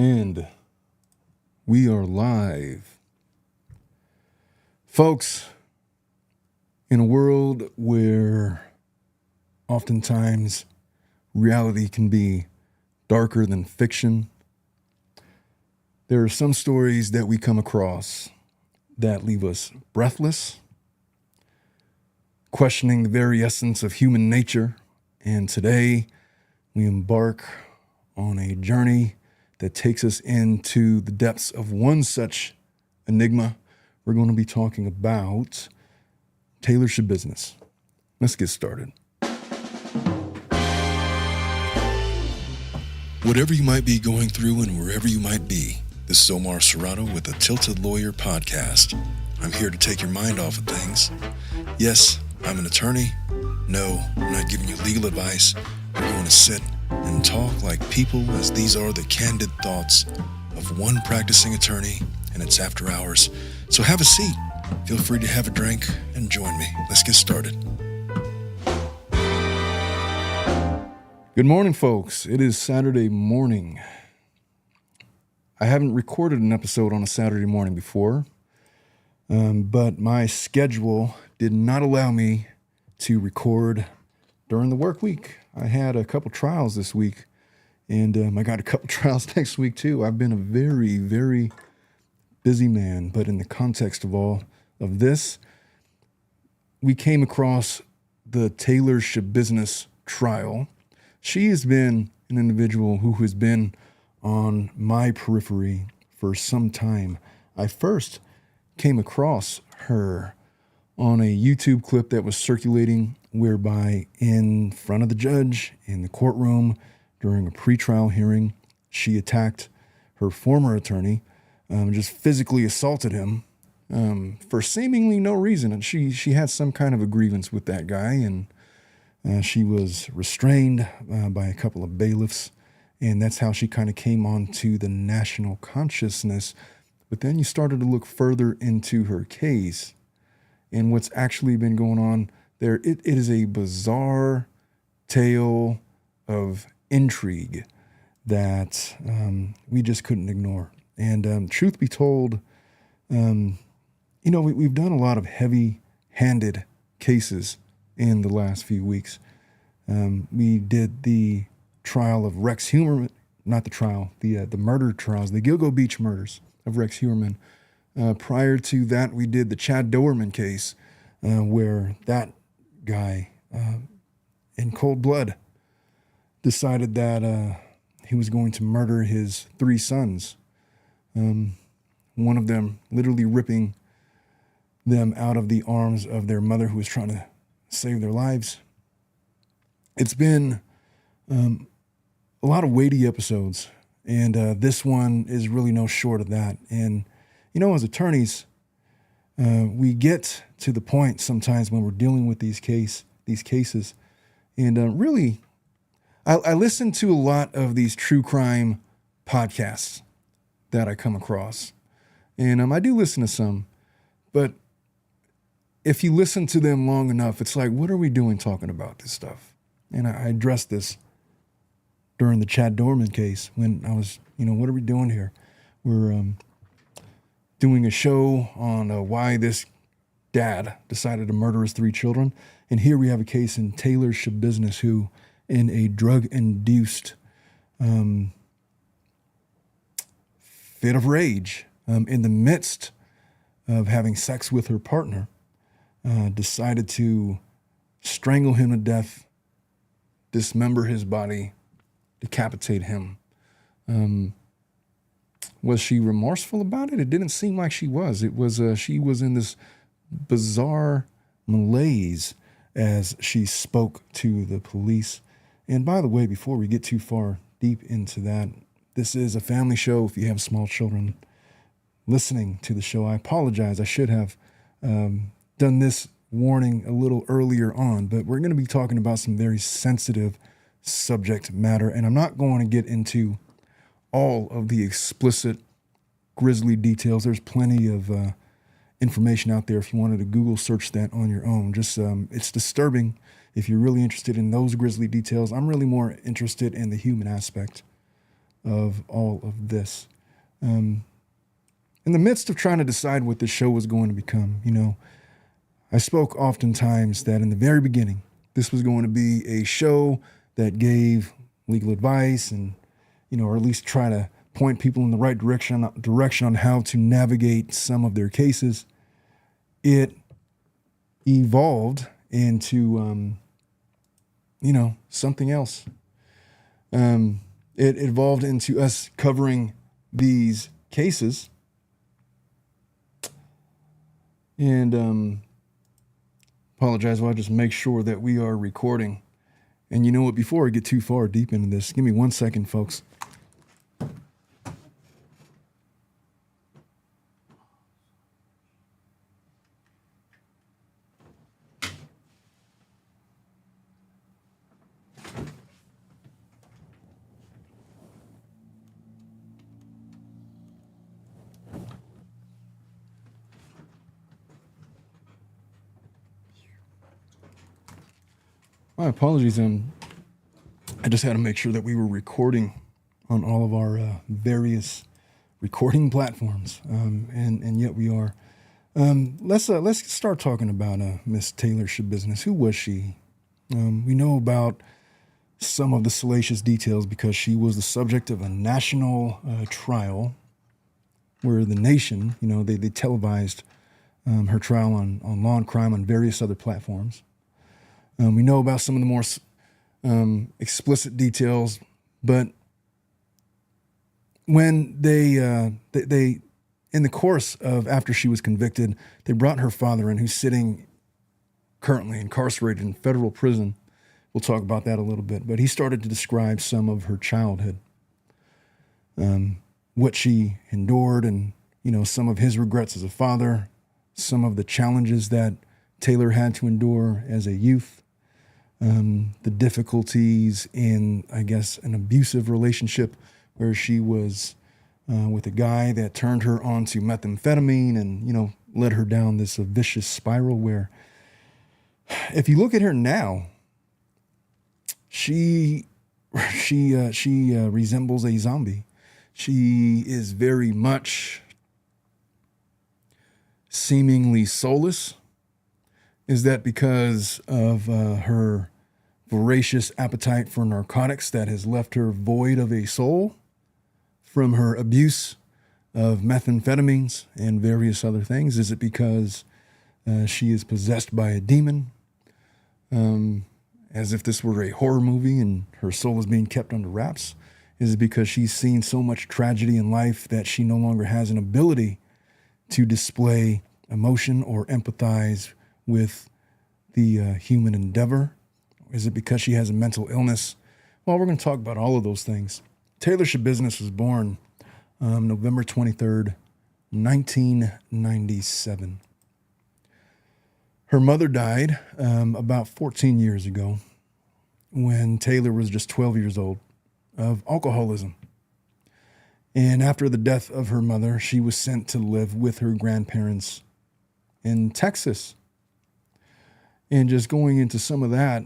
And we are live. Folks, in a world where oftentimes reality can be darker than fiction, there are some stories that we come across that leave us breathless, questioning the very essence of human nature. And today we embark on a journey that takes us into the depths of one such enigma. We're going to be talking about Taylor Schabusiness. Let's get started. Whatever you might be going through and wherever you might be, this is Omar Serrano with the Tilted Lawyer Podcast. I'm here to take your mind off of things. Yes, I'm an attorney. No, I'm not giving you legal advice. We're going to sit and talk like people, as these are the candid thoughts of one practicing attorney, and it's after hours. So have a seat, feel free to have a drink, and join me. Let's get started. Good morning, folks. It is Saturday morning. I haven't recorded an episode on a Saturday morning before, but my schedule did not allow me to record during the work week. I had a couple trials this week, and I got a couple trials next week too. I've been a very, very busy man, but in the context of all of this, we came across the Taylor Schabusiness trial. She has been an individual who has been on my periphery for some time. I first came across her on a YouTube clip that was circulating, whereby in front of the judge in the courtroom during a pretrial hearing, she attacked her former attorney, just physically assaulted him for seemingly no reason. And she had some kind of a grievance with that guy, and she was restrained by a couple of bailiffs, and that's how she kind of came onto the national consciousness. But then you started to look further into her case and what's actually been going on there. It is a bizarre tale of intrigue that we just couldn't ignore. And truth be told, we've done a lot of heavy-handed cases in the last few weeks. We did the trial of Rex Humerman, not the trial, the murder trials, the Gilgo Beach murders of Rex Humerman. Prior to that, we did the Shad Thyrion case, where that guy, in cold blood, decided that he was going to murder his 3 sons. One of them literally ripping them out of the arms of their mother, who was trying to save their lives. It's been a lot of weighty episodes, and this one is really no short of that. And as attorneys, we get to the point sometimes when we're dealing with these cases, and really, I listen to a lot of these true crime podcasts that I come across, and I do listen to some, but if you listen to them long enough, it's like, what are we doing talking about this stuff? And I addressed this during the Shad Thyrion case when I was, what are we doing here? We're doing a show on why this dad decided to murder his 3 children. And here we have a case in Taylor Schabusiness, who, in a drug-induced fit of rage, in the midst of having sex with her partner, decided to strangle him to death, dismember his body, decapitate him. Was she remorseful about it? It didn't seem like she was. It was she was in this bizarre malaise as she spoke to the police. And by the way, before we get too far deep into that, this is a family show. If you have small children listening to the show, I apologize. I should have done this warning a little earlier on, but we're going to be talking about some very sensitive subject matter, and I'm not going to get into all of the explicit, grisly details. There's plenty of information out there if you wanted to Google search that on your own. Just it's disturbing if you're really interested in those grisly details. I'm really more interested in the human aspect of all of this. In the midst of trying to decide what this show was going to become, I spoke oftentimes that in the very beginning, this was going to be a show that gave legal advice and, or at least try to point people in the right direction on how to navigate some of their cases. It evolved into, something else. It evolved into us covering these cases and apologize while I just make sure that we are recording. And you know what, before I get too far deep into this, give me 1 second, folks. My apologies. I just had to make sure that we were recording on all of our various recording platforms, and yet we are. Let's start talking about Miss Taylor Schabusiness. Who was she? We know about some of the salacious details because she was the subject of a national trial where the nation, they televised her trial on Law and Crime on various other platforms. We know about some of the more explicit details, but when they in the course of after she was convicted, they brought her father in, who's sitting currently incarcerated in federal prison. We'll talk about that a little bit, but he started to describe some of her childhood, what she endured, and some of his regrets as a father, some of the challenges that Taylor had to endure as a youth. The difficulties in, I guess, an abusive relationship where she was with a guy that turned her onto methamphetamine and, led her down this vicious spiral where, if you look at her now, she resembles a zombie. She is very much seemingly soulless. Is that because of her voracious appetite for narcotics that has left her void of a soul from her abuse of methamphetamines and various other things? Is it because she is possessed by a demon, as if this were a horror movie and her soul is being kept under wraps? Is it because she's seen so much tragedy in life that she no longer has an ability to display emotion or empathize with the human endeavor? Is it because she has a mental illness? Well, we're going to talk about all of those things. Taylor Schabusiness was born November 23rd, 1997. Her mother died about 14 years ago when Taylor was just 12 years old of alcoholism. And after the death of her mother, she was sent to live with her grandparents in Texas. And just going into some of that,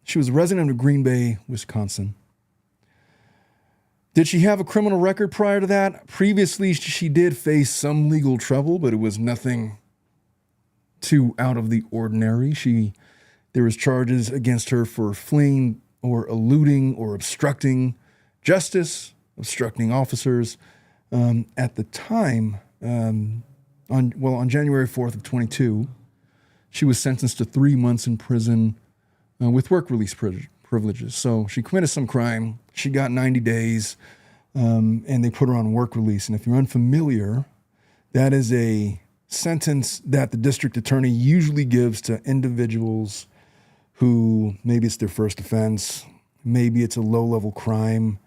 she was a resident of Green Bay, Wisconsin. Did she have a criminal record prior to that? Previously, she did face some legal trouble, but it was nothing too out of the ordinary. There was charges against her for fleeing or eluding or obstructing justice, obstructing officers. At the time, on January 4th of 22, she was sentenced to 3 months in prison with work release privileges. So she committed some crime. She got 90 days, and they put her on work release. And if you're unfamiliar, that is a sentence that the district attorney usually gives to individuals who maybe it's their first offense, maybe it's a low-level crime.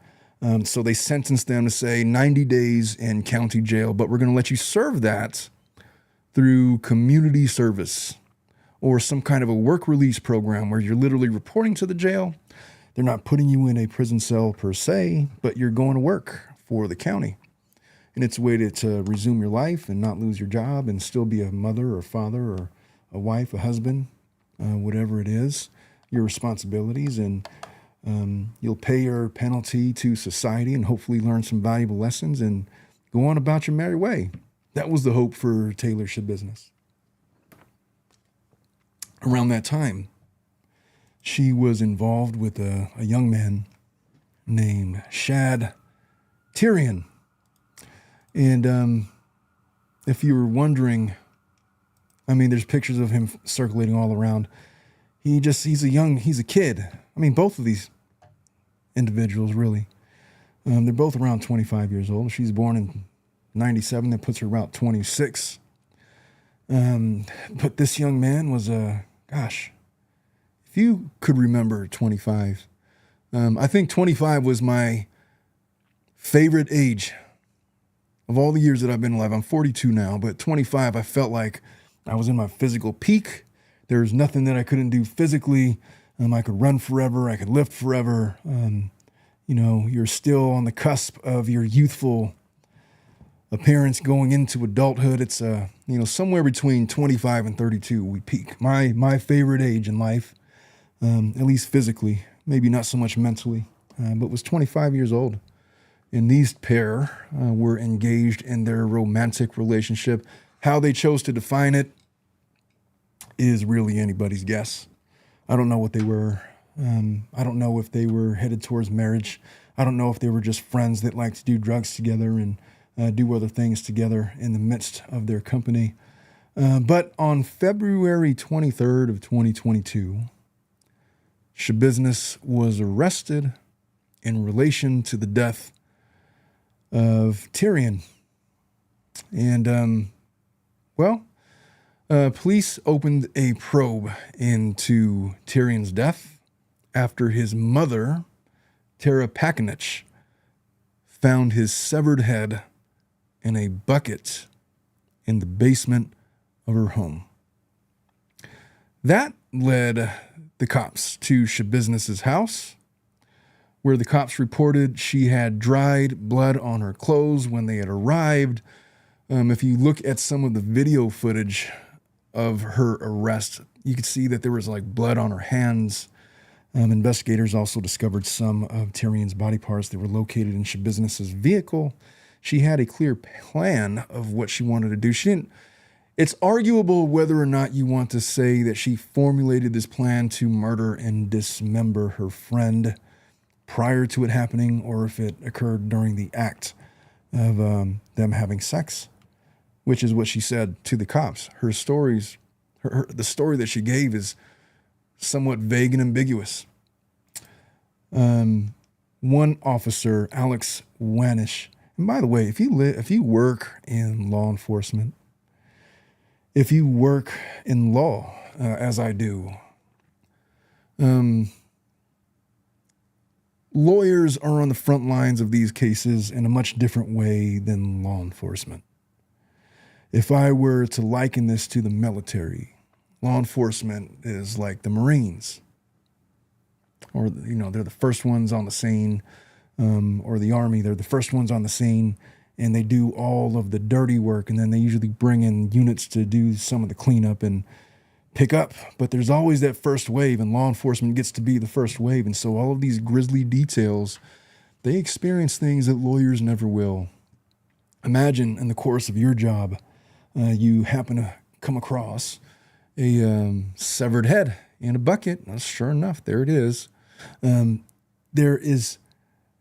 So they sentence them to, say, 90 days in county jail, but we're going to let you serve that through community service or some kind of a work release program where you're literally reporting to the jail. They're not putting you in a prison cell per se, but you're going to work for the county. And it's a way to resume your life and not lose your job and still be a mother or father or a wife, a husband, whatever it is, your responsibilities. And You'll pay your penalty to society and hopefully learn some valuable lessons and go on about your merry way. That was the hope for Taylor Schabusiness. Around that time, she was involved with a young man named Shad Thyrion. And if you were wondering, there's pictures of him circulating all around. He's a kid. Both of these individuals, really. They're both around 25 years old. She's born in 97. That puts her about 26. But this young man was, if you could remember 25, I think 25 was my favorite age of all the years that I've been alive. I'm 42 now, but 25, I felt like I was in my physical peak. There was nothing that I couldn't do physically. I could run forever. I could lift forever. You're still on the cusp of your youthful appearance going into adulthood. It's, somewhere between 25 and 32, we peak. My favorite age in life, at least physically, maybe not so much mentally, but was 25 years old. And these pair were engaged in their romantic relationship. How they chose to define it is really anybody's guess. I don't know what they were. I don't know if they were headed towards marriage. I don't know if they were just friends that liked to do drugs together and do other things together in the midst of their company. But on February 23rd of 2022, Schabusiness was arrested in relation to the death of Thyrion. And, police opened a probe into Tyrion's death after his mother, Tara Pakinich, found his severed head in a bucket in the basement of her home. That led the cops to Schabusiness's house, where the cops reported she had dried blood on her clothes when they had arrived. If you look at some of the video footage of her arrest, you could see that there was blood on her hands. Investigators also discovered some of Tyrion's body parts that were located in Schabusiness's vehicle. She had a clear plan of what she wanted to do. It's arguable whether or not you want to say that she formulated this plan to murder and dismember her friend prior to it happening, or if it occurred during the act of them having sex, which is what she said to the cops. The story that she gave is somewhat vague and ambiguous. One officer, Alex Wanish, and by the way, if you work in law enforcement, if you work in law, as I do, lawyers are on the front lines of these cases in a much different way than law enforcement. If I were to liken this to the military, law enforcement is like the Marines, or, they're the first ones on the scene, or the Army, they're the first ones on the scene, and they do all of the dirty work, and then they usually bring in units to do some of the cleanup and pick up. But there's always that first wave, and law enforcement gets to be the first wave. And so all of these grisly details, they experience things that lawyers never will. Imagine in the course of your job, you happen to come across a severed head in a bucket. Well, sure enough, there it is. There is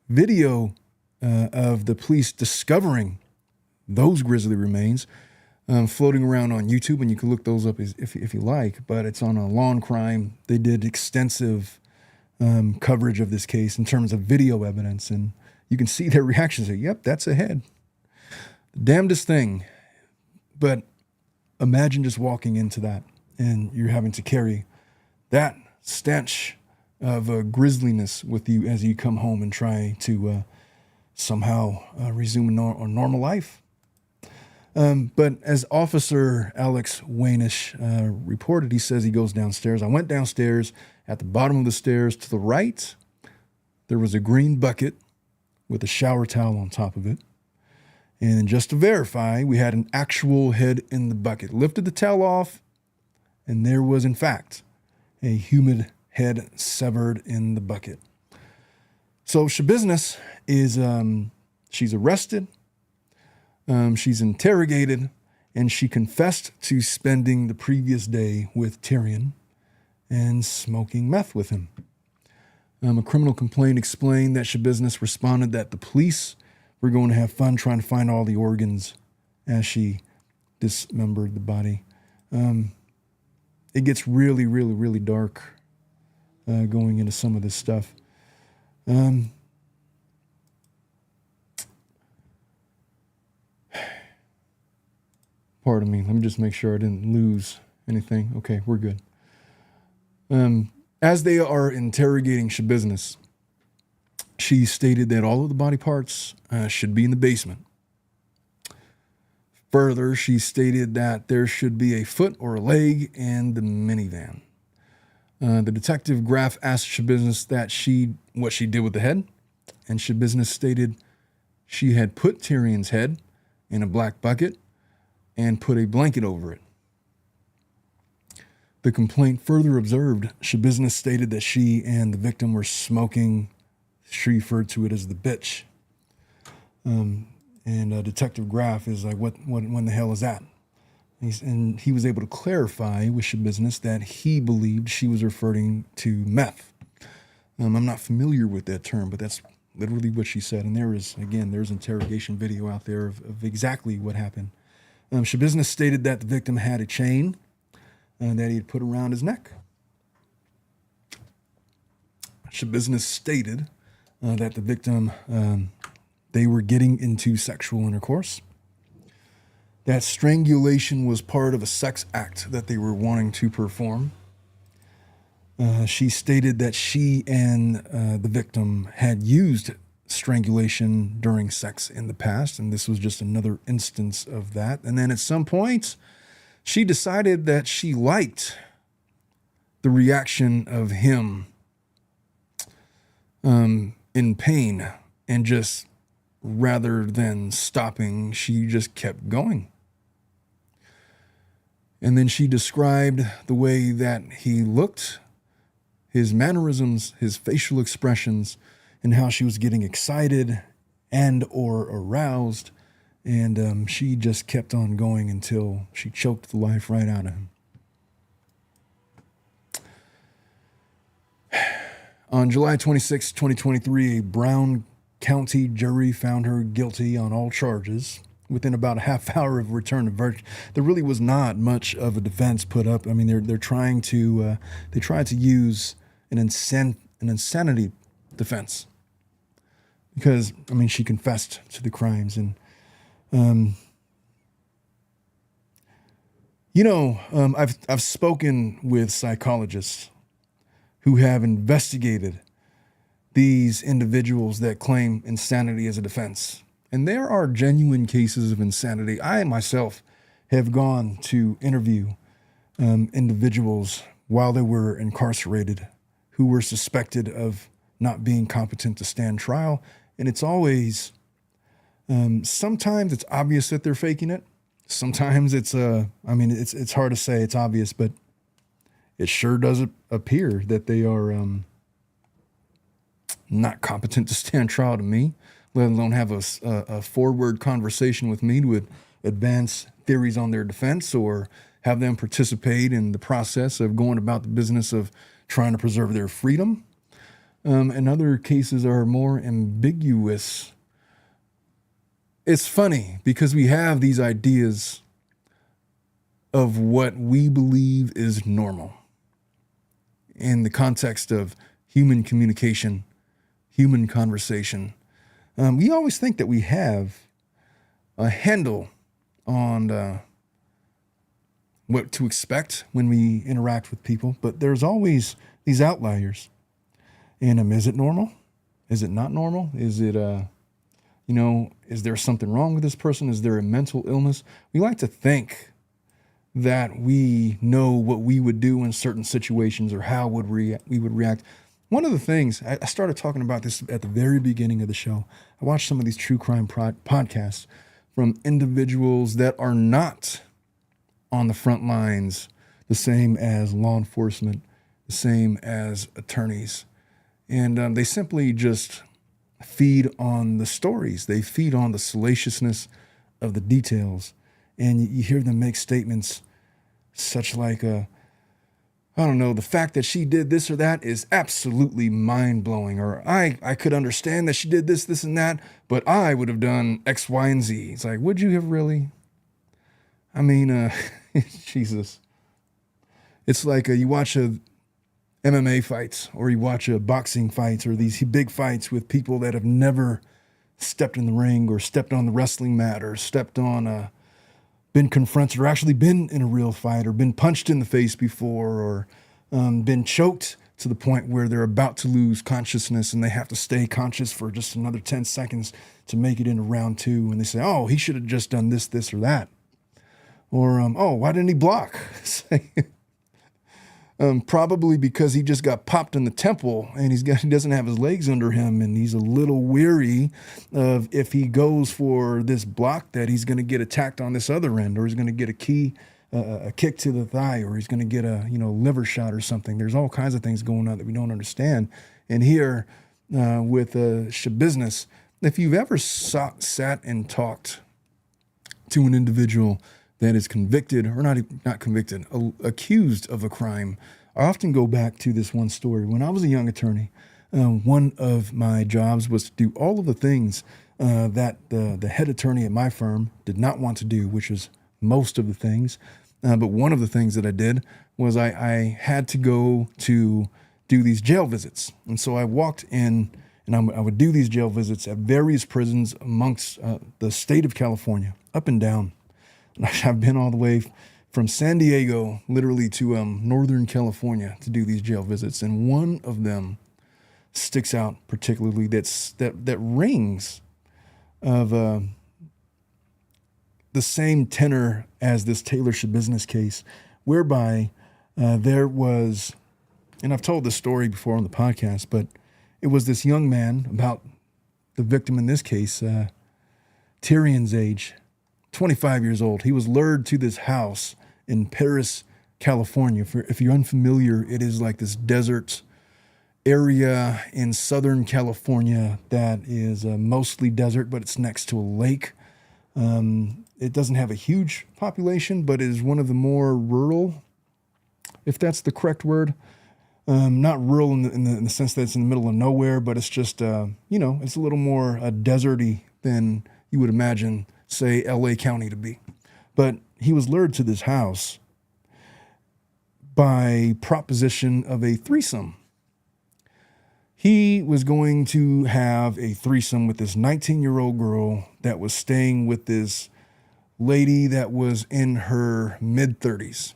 video of the police discovering those grisly remains floating around on YouTube, and you can look those up if you like, but it's on a lawn crime. They did extensive coverage of this case in terms of video evidence, and you can see their reactions. Yep, that's a head. The damnedest thing. But imagine just walking into that and you're having to carry that stench of grisliness with you as you come home and try to somehow resume a normal life. But as Officer Alex Wanish reported, he says he goes downstairs. I went downstairs. At the bottom of the stairs to the right, there was a green bucket with a shower towel on top of it. And just to verify, we had an actual head in the bucket. Lifted the towel off, and there was, in fact, a human head severed in the bucket. So Schabusiness is, she's arrested, she's interrogated, and she confessed to spending the previous day with Thyrion and smoking meth with him. A criminal complaint explained that Schabusiness responded that the police were going to have fun trying to find all the organs as she dismembered the body. It gets really, really, really dark going into some of this stuff. Pardon me. Let me just make sure I didn't lose anything. Okay, we're good. As they are interrogating Schabusiness, she stated that all of the body parts should be in the basement. Further, she stated that there should be a foot or a leg in the minivan. The detective Graff asked Schabusiness what she did with the head, and Schabusiness stated she had put Tyrion's head in a black bucket and put a blanket over it. The complaint further observed Schabusiness stated that she and the victim were smoking. She referred to it as the bitch. And Detective Graff is like, when the hell is that? And he was able to clarify with Schabusiness that he believed she was referring to meth. I'm not familiar with that term, but that's literally what she said. And there's interrogation video out there of exactly what happened. Schabusiness stated that the victim had a chain that he had put around his neck. Schabusiness stated that the victim, they were getting into sexual intercourse. That strangulation was part of a sex act that they were wanting to perform. She stated that she and the victim had used strangulation during sex in the past, and this was just another instance of that. And then at some point, she decided that she liked the reaction of him in pain, and just rather than stopping, she just kept going. And then she described the way that he looked, his mannerisms, his facial expressions, and how she was getting excited and or aroused. And she just kept on going until she choked the life right out of him. On July 26, 2023, a Brown County jury found her guilty on all charges. Within about a half hour of return of verdict, there really was not much of a defense put up. I mean, they're trying to they tried to use an insanity defense because, I mean, she confessed to the crimes. And I've spoken with psychologists who have investigated these individuals that claim insanity as a defense. And there are genuine cases of insanity. I myself have gone to interview individuals while they were incarcerated who were suspected of not being competent to stand trial. And it's always, sometimes it's obvious that they're faking it. Sometimes it's hard to say it's obvious, but it sure does appear that they are not competent to stand trial to me, let alone have a forward conversation with me to advance theories on their defense or have them participate in the process of going about the business of trying to preserve their freedom. And other cases are more ambiguous. It's funny because we have these ideas of what we believe is normal in the context of human communication, human conversation. We always think that we have a handle on what to expect when we interact with people, but there's always these outliers. And is it normal? Is it not normal? Is it, is there something wrong with this person? Is there a mental illness? We like to think that we know what we would do in certain situations or how we would react. One of the things, I started talking about this at the very beginning of the show. I watched some of these true crime podcasts from individuals that are not on the front lines, the same as law enforcement, the same as attorneys. And they simply just feed on the stories. They feed on the salaciousness of the details. And you hear them make statements such like, I don't know, the fact that she did this or that is absolutely mind-blowing. Or I could understand that she did this, this, and that, but I would have done X, Y, and Z. It's like, would you have really? I mean, Jesus. It's like you watch a MMA fights, or you watch a boxing fights, or these big fights with people that have never stepped in the ring or stepped on the wrestling mat or stepped on been confronted or actually been in a real fight or been punched in the face before or been choked to the point where they're about to lose consciousness and they have to stay conscious for just another 10 seconds to make it into round 2. And they say, oh, he should have just done this, this, or that. Or, oh, why didn't he block? Probably because he just got popped in the temple and he doesn't have his legs under him, and he's a little weary of if he goes for this block that he's going to get attacked on this other end, or he's going to get a kick to the thigh, or he's going to get a liver shot or something. There's all kinds of things going on that we don't understand. And here with Schabusiness, if you've ever sat and talked to an individual that is convicted, or not convicted, accused of a crime, I often go back to this one story. When I was a young attorney, one of my jobs was to do all of the things that the head attorney at my firm did not want to do, which is most of the things. But one of the things that I did was I had to go to do these jail visits. And so I walked in, and I would do these jail visits at various prisons amongst the state of California, up and down. I've been all the way from San Diego, literally, to Northern California to do these jail visits. And one of them sticks out particularly that rings of the same tenor as this Taylor Schabusiness case, whereby there was, and I've told this story before on the podcast, but it was this young man, about the victim in this case, Thyrion's age, 25 years old. He was lured to this house in Paris, California. If you're unfamiliar, it is like this desert area in Southern California that is mostly desert, but it's next to a lake. It doesn't have a huge population, but it is one of the more rural, if that's the correct word. Not rural in the sense that it's in the middle of nowhere, but it's just, it's a little more deserty than you would imagine, say, LA County to be. But he was lured to this house by proposition of a threesome. He was going to have a threesome with this 19-year-old girl that was staying with this lady that was in her mid-30s.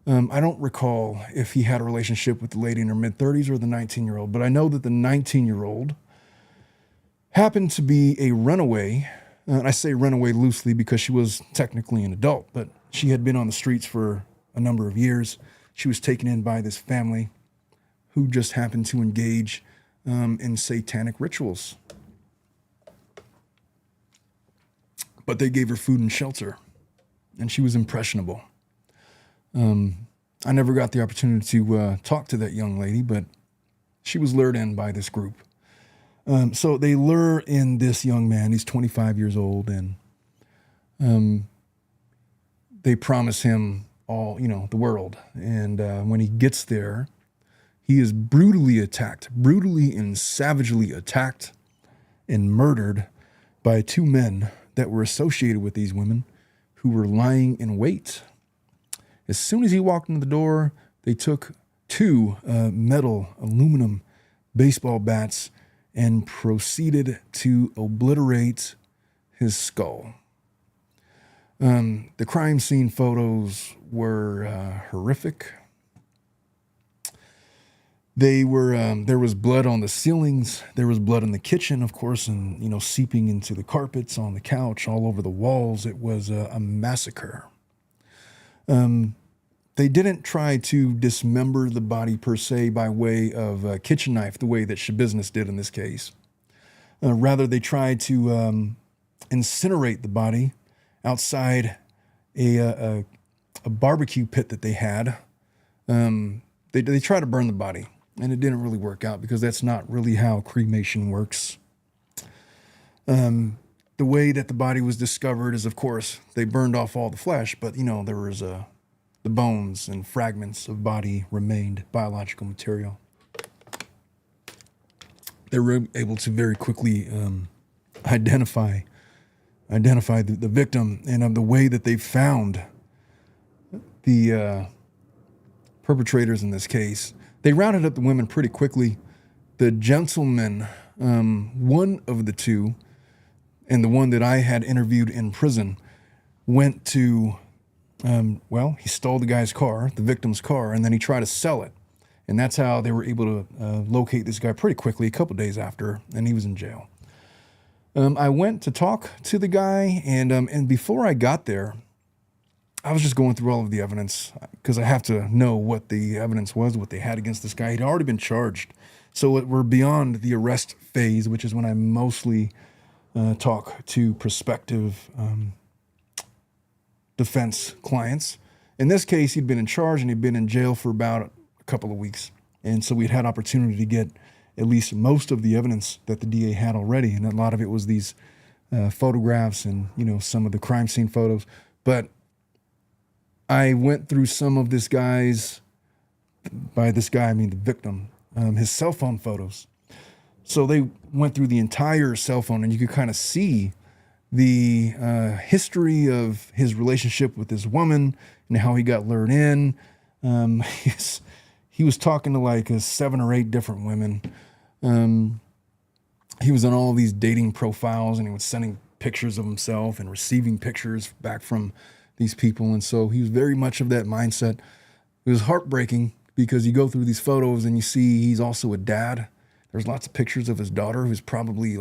I don't recall if he had a relationship with the lady in her mid-30s or the 19-year-old, but I know that the 19-year-old happened to be a runaway. And I say runaway loosely because she was technically an adult, but she had been on the streets for a number of years. She was taken in by this family who just happened to engage in satanic rituals. But they gave her food and shelter, and she was impressionable. I never got the opportunity to talk to that young lady, but she was lured in by this group. So they lure in this young man. He's 25 years old, and they promise him all, the world. And when he gets there, he is brutally and savagely attacked and murdered by 2 men that were associated with these women who were lying in wait. As soon as he walked into the door, they took 2 aluminum baseball bats and proceeded to obliterate his skull. The crime scene photos were horrific. There was blood on the ceilings. There was blood in the kitchen, of course, and, seeping into the carpets, on the couch, all over the walls. It was a massacre. They didn't try to dismember the body per se by way of a kitchen knife, the way that Schabusiness did in this case. Rather, they tried to incinerate the body outside a barbecue pit that they had. They tried to burn the body. and it didn't really work out because that's not really how cremation works. The way that the body was discovered is, of course, they burned off all the flesh, but, there was the bones and fragments of body remained biological material. They were able to very quickly identify the victim, and the way that they found the perpetrators in this case. They rounded up the women pretty quickly. The gentleman, one of the two, and the one that I had interviewed in prison, went to, he stole the guy's car, the victim's car, and then he tried to sell it. And that's how they were able to locate this guy pretty quickly, a couple days after, and he was in jail. I went to talk to the guy, and before I got there, I was just going through all of the evidence because I have to know what the evidence was, what they had against this guy. He'd already been charged. So we're beyond the arrest phase, which is when I mostly talk to prospective defense clients. In this case, he'd been in charge and he'd been in jail for about a couple of weeks. And so we'd had opportunity to get at least most of the evidence that the DA had already. And a lot of it was these photographs and, some of the crime scene photos. But I went through some of this guy's, by this guy, I mean the victim, his cell phone photos. So they went through the entire cell phone, and you could kind of see the history of his relationship with this woman and how he got lured in. He was talking to like 7 or 8 different women. He was on all these dating profiles, and he was sending pictures of himself and receiving pictures back from these people. And so he was very much of that mindset. It was heartbreaking because you go through these photos and you see he's also a dad. There's lots of pictures of his daughter, who's probably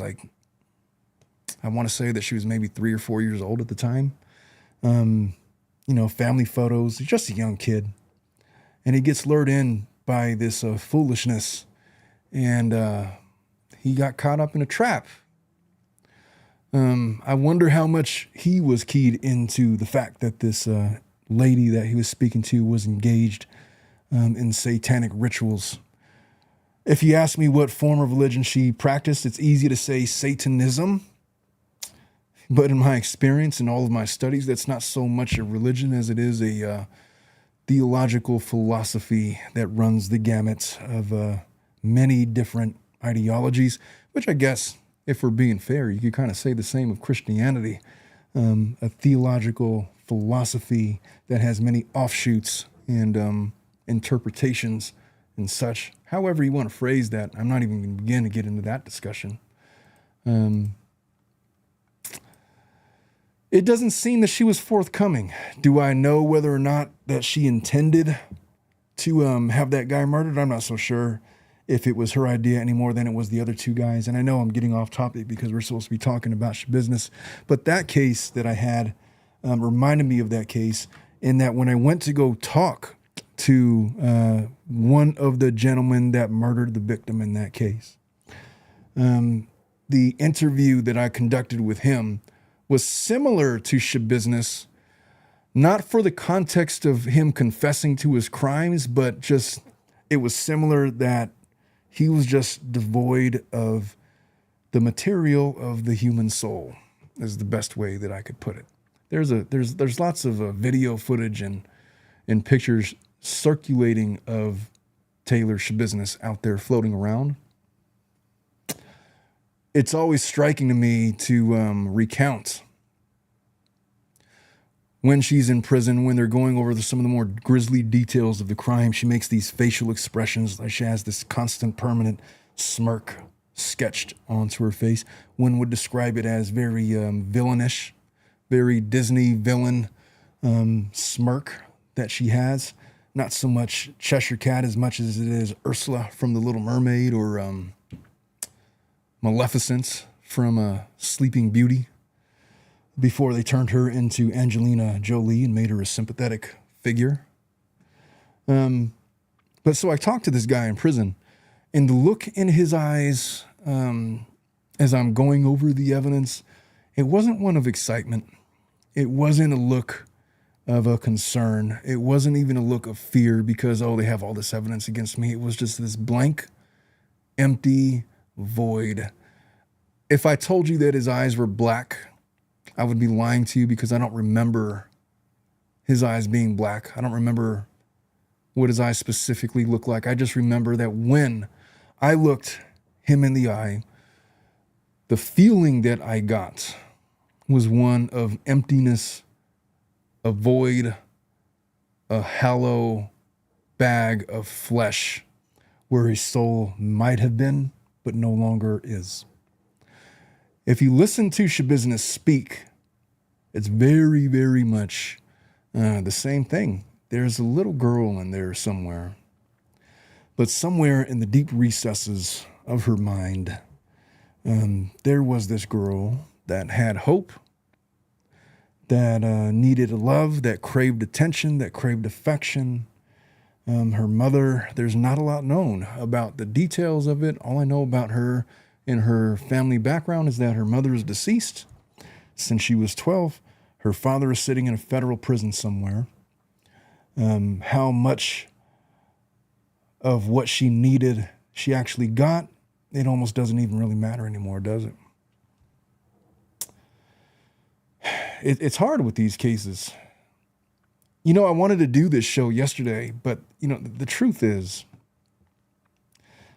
I want to say that she was maybe 3 or 4 years old at the time. Family photos. He's just a young kid. And he gets lured in by this foolishness. And he got caught up in a trap. I wonder how much he was keyed into the fact that this lady that he was speaking to was engaged in satanic rituals. If you ask me what form of religion she practiced, it's easy to say Satanism. But in my experience and all of my studies, that's not so much a religion as it is a theological philosophy that runs the gamut of many different ideologies, which I guess, if we're being fair, you could kind of say the same of Christianity, a theological philosophy that has many offshoots and interpretations and such. However you want to phrase that, I'm not even going to begin to get into that discussion. It doesn't seem that she was forthcoming. Do I know whether or not that she intended to have that guy murdered? I'm not so sure if it was her idea any more than it was the other 2 guys. And I know I'm getting off topic because we're supposed to be talking about Schabusiness. But that case that I had reminded me of that case, in that when I went to go talk to one of the gentlemen that murdered the victim in that case, the interview that I conducted with him was similar to Schabusiness, not for the context of him confessing to his crimes, but just it was similar that he was just devoid of the material of the human soul, is the best way that I could put it. There's lots of video footage and pictures circulating of Taylor Schabusiness out there floating around. It's always striking to me to recount when she's in prison, when they're going over some of the more grisly details of the crime. She makes these facial expressions. She has this constant, permanent smirk sketched onto her face. One would describe it as very villainish, very Disney villain smirk that she has. Not so much Cheshire Cat as much as it is Ursula from The Little Mermaid, or Maleficent from Sleeping Beauty, before they turned her into Angelina Jolie and made her a sympathetic figure. But so I talked to this guy in prison, and the look in his eyes as I'm going over the evidence, it wasn't one of excitement. It wasn't a look of a concern. It wasn't even a look of fear because, oh, they have all this evidence against me. It was just this blank, empty void. If I told you that his eyes were black, I would be lying to you because I don't remember his eyes being black. I don't remember what his eyes specifically look like. I just remember that when I looked him in the eye, the feeling that I got was one of emptiness, a void, a hollow bag of flesh where his soul might have been, but no longer is. If you listen to Schabusiness speak, it's very, very much the same thing. There's a little girl in there somewhere, but somewhere in the deep recesses of her mind, there was this girl that had hope, that needed love, that craved attention, that craved affection. Her mother, there's not a lot known about the details of it. All I know about her and her family background is that her mother is deceased since she was 12. Her father is sitting in a federal prison somewhere. How much of what she needed she actually got, it almost doesn't even really matter anymore, does it? It's hard with these cases. You know, I wanted to do this show yesterday, but, you know, the truth is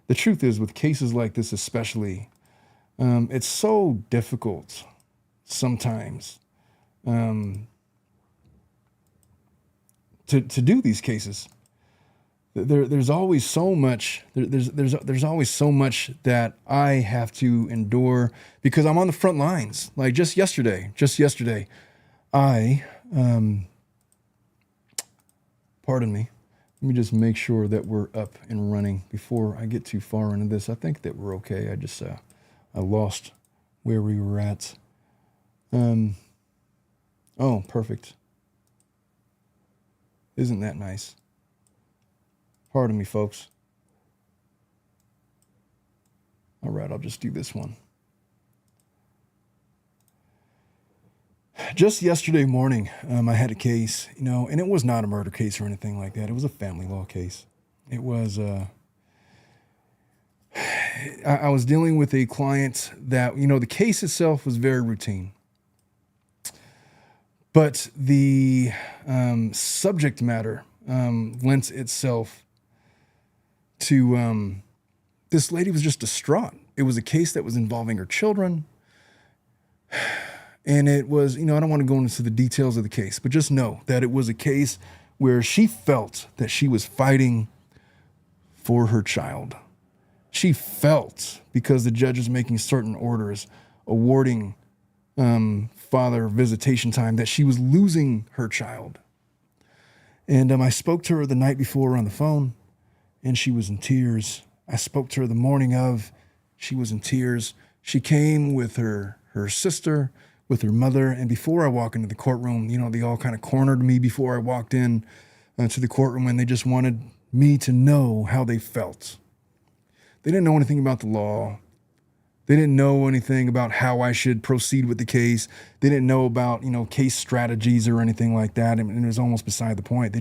with cases like this especially, it's so difficult sometimes to do these cases. There's always so much. There's always so much that I have to endure because I'm on the front lines. Like just yesterday, I, pardon me. Let me just make sure that we're up and running before I get too far into this. I think that we're okay. I lost where we were at. Oh, perfect. Isn't that nice? Pardon me, folks. All right, I'll just do this one. Just yesterday morning, I had a case, you know, and it was not a murder case or anything like that. It was a family law case. It was, I was dealing with a client that, you know, the case itself was very routine. But the subject matter lent itself to this lady was just distraught. It was a case that was involving her children. And it was, you know, I don't want to go into the details of the case, but just know that it was a case where she felt that she was fighting for her child. She felt, because the judge was making certain orders, awarding father visitation time, that she was losing her child. And I spoke to her the night before on the phone, and she was in tears. I spoke to her the morning of. She was in tears. She came with her sister, with her mother, and before I walk into the courtroom, you know, they all kind of cornered me before I walked in to the courtroom, and they just wanted me to know how they felt. They didn't know anything about the law. They didn't know anything about how I should proceed with the case. They didn't know about, you know, case strategies or anything like that. And it was almost beside the point.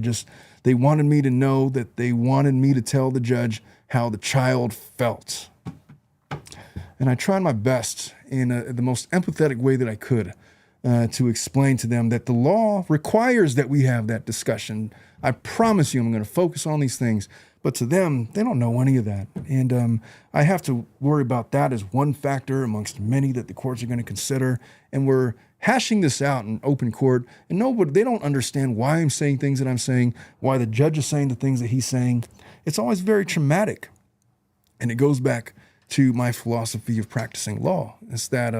They wanted me to know that they wanted me to tell the judge how the child felt. And I tried my best in the most empathetic way that I could to explain to them that the law requires that we have that discussion. I promise you I'm going to focus on these things. But to them, they don't know any of that. And I have to worry about that as one factor amongst many that the courts are going to consider. And we're hashing this out in open court. And they don't understand why I'm saying things that I'm saying, why the judge is saying the things that he's saying. It's always very traumatic. And it goes back to my philosophy of practicing law. It's that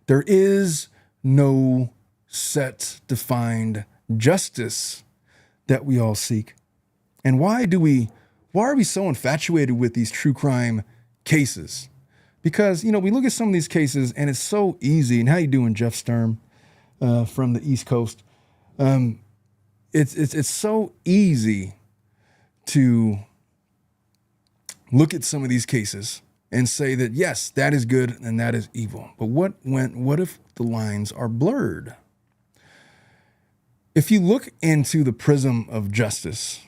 there is no set, defined justice that we all seek. And why are we so infatuated with these true crime cases? Because, you know, we look at some of these cases and it's so easy. And how you doing, Jeff Sturm, from the East Coast? It's so easy to look at some of these cases and say that, yes, that is good and that is evil. But what if the lines are blurred? If you look into the prism of justice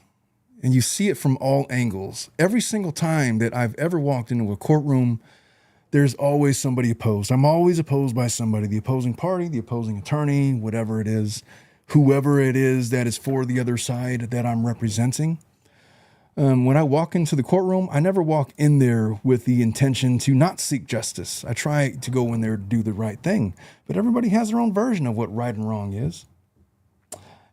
and you see it from all angles, every single time that I've ever walked into a courtroom, there's always somebody opposed. I'm always opposed by somebody, the opposing party, the opposing attorney, whatever it is, whoever it is that is for the other side that I'm representing. When I walk into the courtroom, I never walk in there with the intention to not seek justice. I try to go in there to do the right thing, but everybody has their own version of what right and wrong is.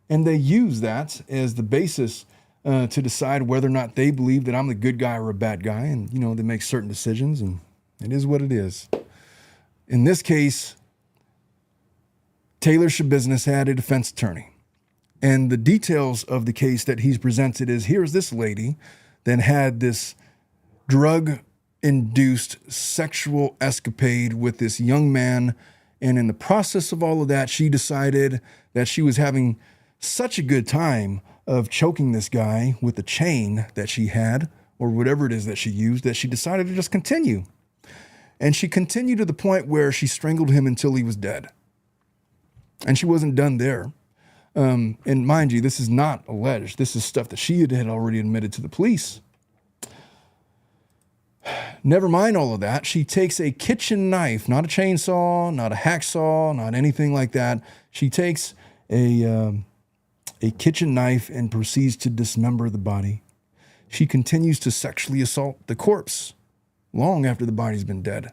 And they use that as the basis to decide whether or not they believe that I'm the good guy or a bad guy. And, they make certain decisions, and it is what it is. In this case, Taylor Schabusiness had a defense attorney. And the details of the case that he's presented is, here's this lady that had this drug-induced sexual escapade with this young man. And in the process of all of that, she decided that she was having such a good time of choking this guy with the chain that she had, or whatever it is that she used, that she decided to just continue. And she continued to the point where she strangled him until he was dead. And she wasn't done there. And mind you, this is not alleged. This is stuff that she had already admitted to the police. Never mind all of that. She takes a kitchen knife, not a chainsaw, not a hacksaw, not anything like that. She takes a kitchen knife and proceeds to dismember the body. She continues to sexually assault the corpse long after the body's been dead.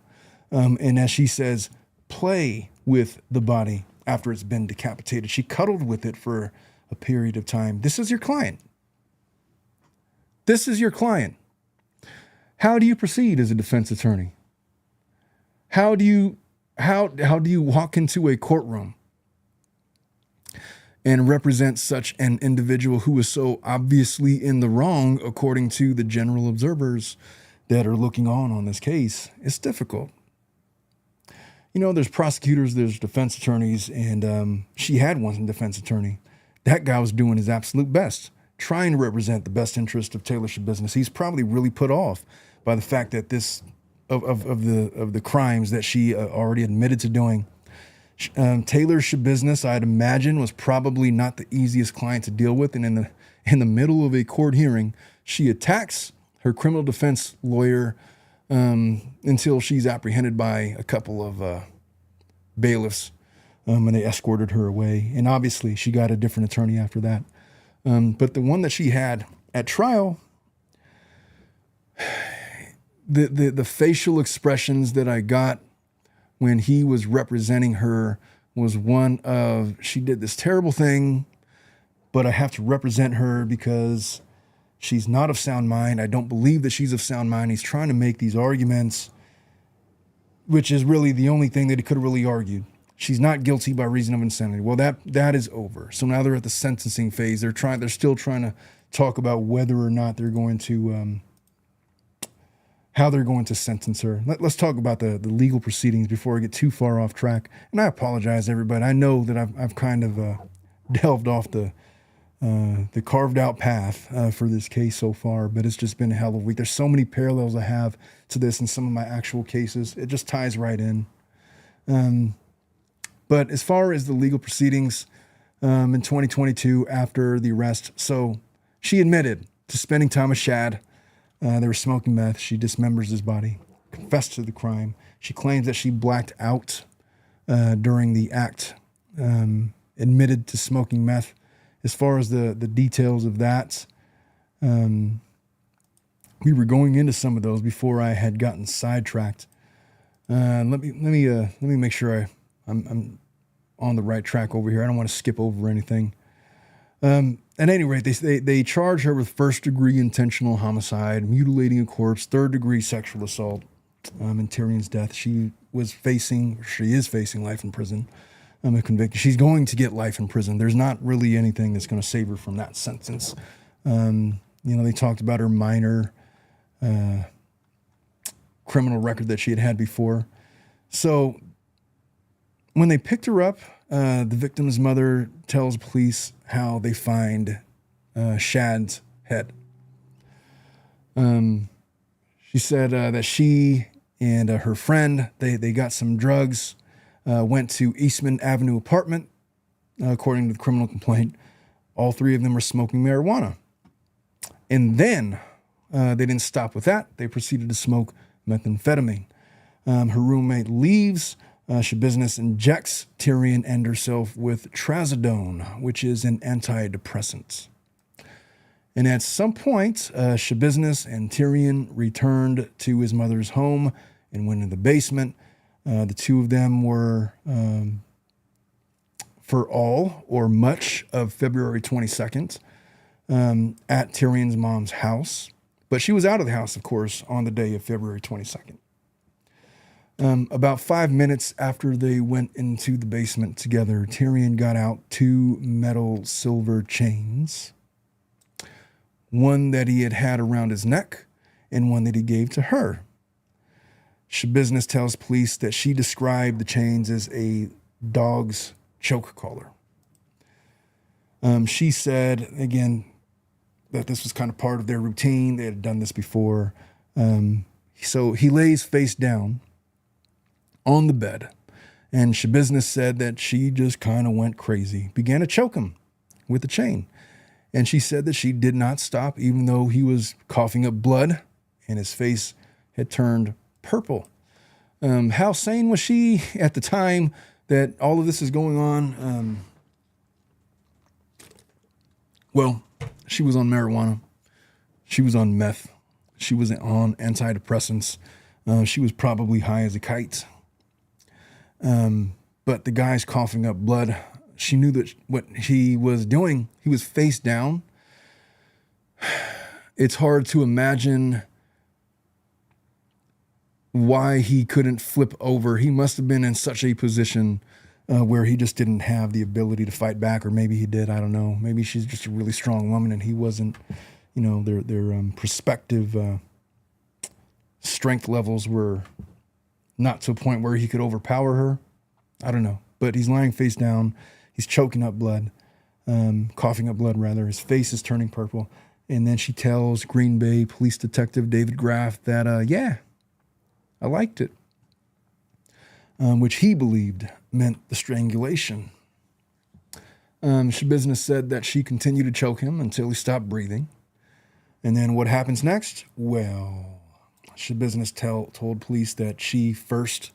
And as she says, play with the body after it's been decapitated. She cuddled with it for a period of time. This is your client. This is your client. How do you proceed as a defense attorney? How do you walk into a courtroom and represent such an individual who is so obviously in the wrong, according to the general observers that are looking on this case? It's difficult. There's prosecutors, there's defense attorneys, and she had one defense attorney. That guy was doing his absolute best, trying to represent the best interest of Taylor Schabusiness. He's probably really put off by the fact that of the crimes that she already admitted to doing. Taylor Schabusiness, I'd imagine, was probably not the easiest client to deal with. And in the middle of a court hearing, she attacks her criminal defense lawyer until she's apprehended by a couple of bailiffs, and they escorted her away. And obviously, she got a different attorney after that. But the one that she had at trial, the facial expressions that I got when he was representing her was one of, she did this terrible thing, but I have to represent her because she's not of sound mind. I don't believe that she's of sound mind. He's trying to make these arguments, which is really the only thing that he could have really argued. She's not guilty by reason of insanity. Well, that is over. So now they're at the sentencing phase. They're still trying to talk about whether or not they're going to, how they're going to sentence her. Let's talk about the legal proceedings before I get too far off track. And I apologize, everybody. I know that I've kind of delved off the carved out path for this case so far, but it's just been a hell of a week. There's so many parallels I have to this in some of my actual cases. It just ties right in. But as far as the legal proceedings in 2022 after the arrest, so she admitted to spending time with Shad. They were smoking meth. She dismembers his body, confessed to the crime. She claims that she blacked out during the act, admitted to smoking meth. As far as the details of that, we were going into some of those before I had gotten sidetracked. Let me make sure I'm on the right track over here. I don't want to skip over anything. At any rate, they charge her with first-degree intentional homicide, mutilating a corpse, third-degree sexual assault, in Tyrion's death. She is facing life in prison. A conviction. She's going to get life in prison. There's not really anything that's going to save her from that sentence. They talked about her minor criminal record that she had before. So when they picked her up, the victim's mother tells police how they find Shad's head. She said that she and her friend, they got some drugs, went to Eastman Avenue apartment, according to the criminal complaint, all three of them were smoking marijuana. And then they didn't stop with that. They proceeded to smoke methamphetamine. Her roommate leaves. Schabusiness injects Thyrion and herself with trazodone, which is an antidepressant. And at some point, Schabusiness and Thyrion returned to his mother's home and went in the basement. The two of them were, for all or much of February 22nd, at Tyrion's mom's house. But she was out of the house, of course, on the day of February 22nd. About 5 minutes after they went into the basement together, Thyrion got out two metal silver chains. One that he had around his neck and one that he gave to her. Schabusiness tells police that she described the chains as a dog's choke collar. She said, again, that this was kind of part of their routine. They had done this before. So he lays face down on the bed, and Schabusiness said that she just kind of went crazy, began to choke him with the chain. And she said that she did not stop, even though he was coughing up blood and his face had turned purple. How sane was she at the time that all of this is going on? Well, she was on marijuana. She was on meth. She was on antidepressants. She was probably high as a kite. But the guy's coughing up blood. She knew that what he was doing, he was face down. It's hard to imagine why he couldn't flip over. He must have been in such a position where he just didn't have the ability to fight back, or maybe he did. I don't know. Maybe she's just a really strong woman and he wasn't. You know, their prospective strength levels were not to a point where he could overpower her. I don't know. But he's lying face down. He's choking up blood, coughing up blood, rather. His face is turning purple. And then she tells Green Bay Police Detective David Graff that, yeah, I liked it, which he believed meant the strangulation. Schabusiness said that she continued to choke him until he stopped breathing. And then what happens next? Well, Schabusiness told police that she first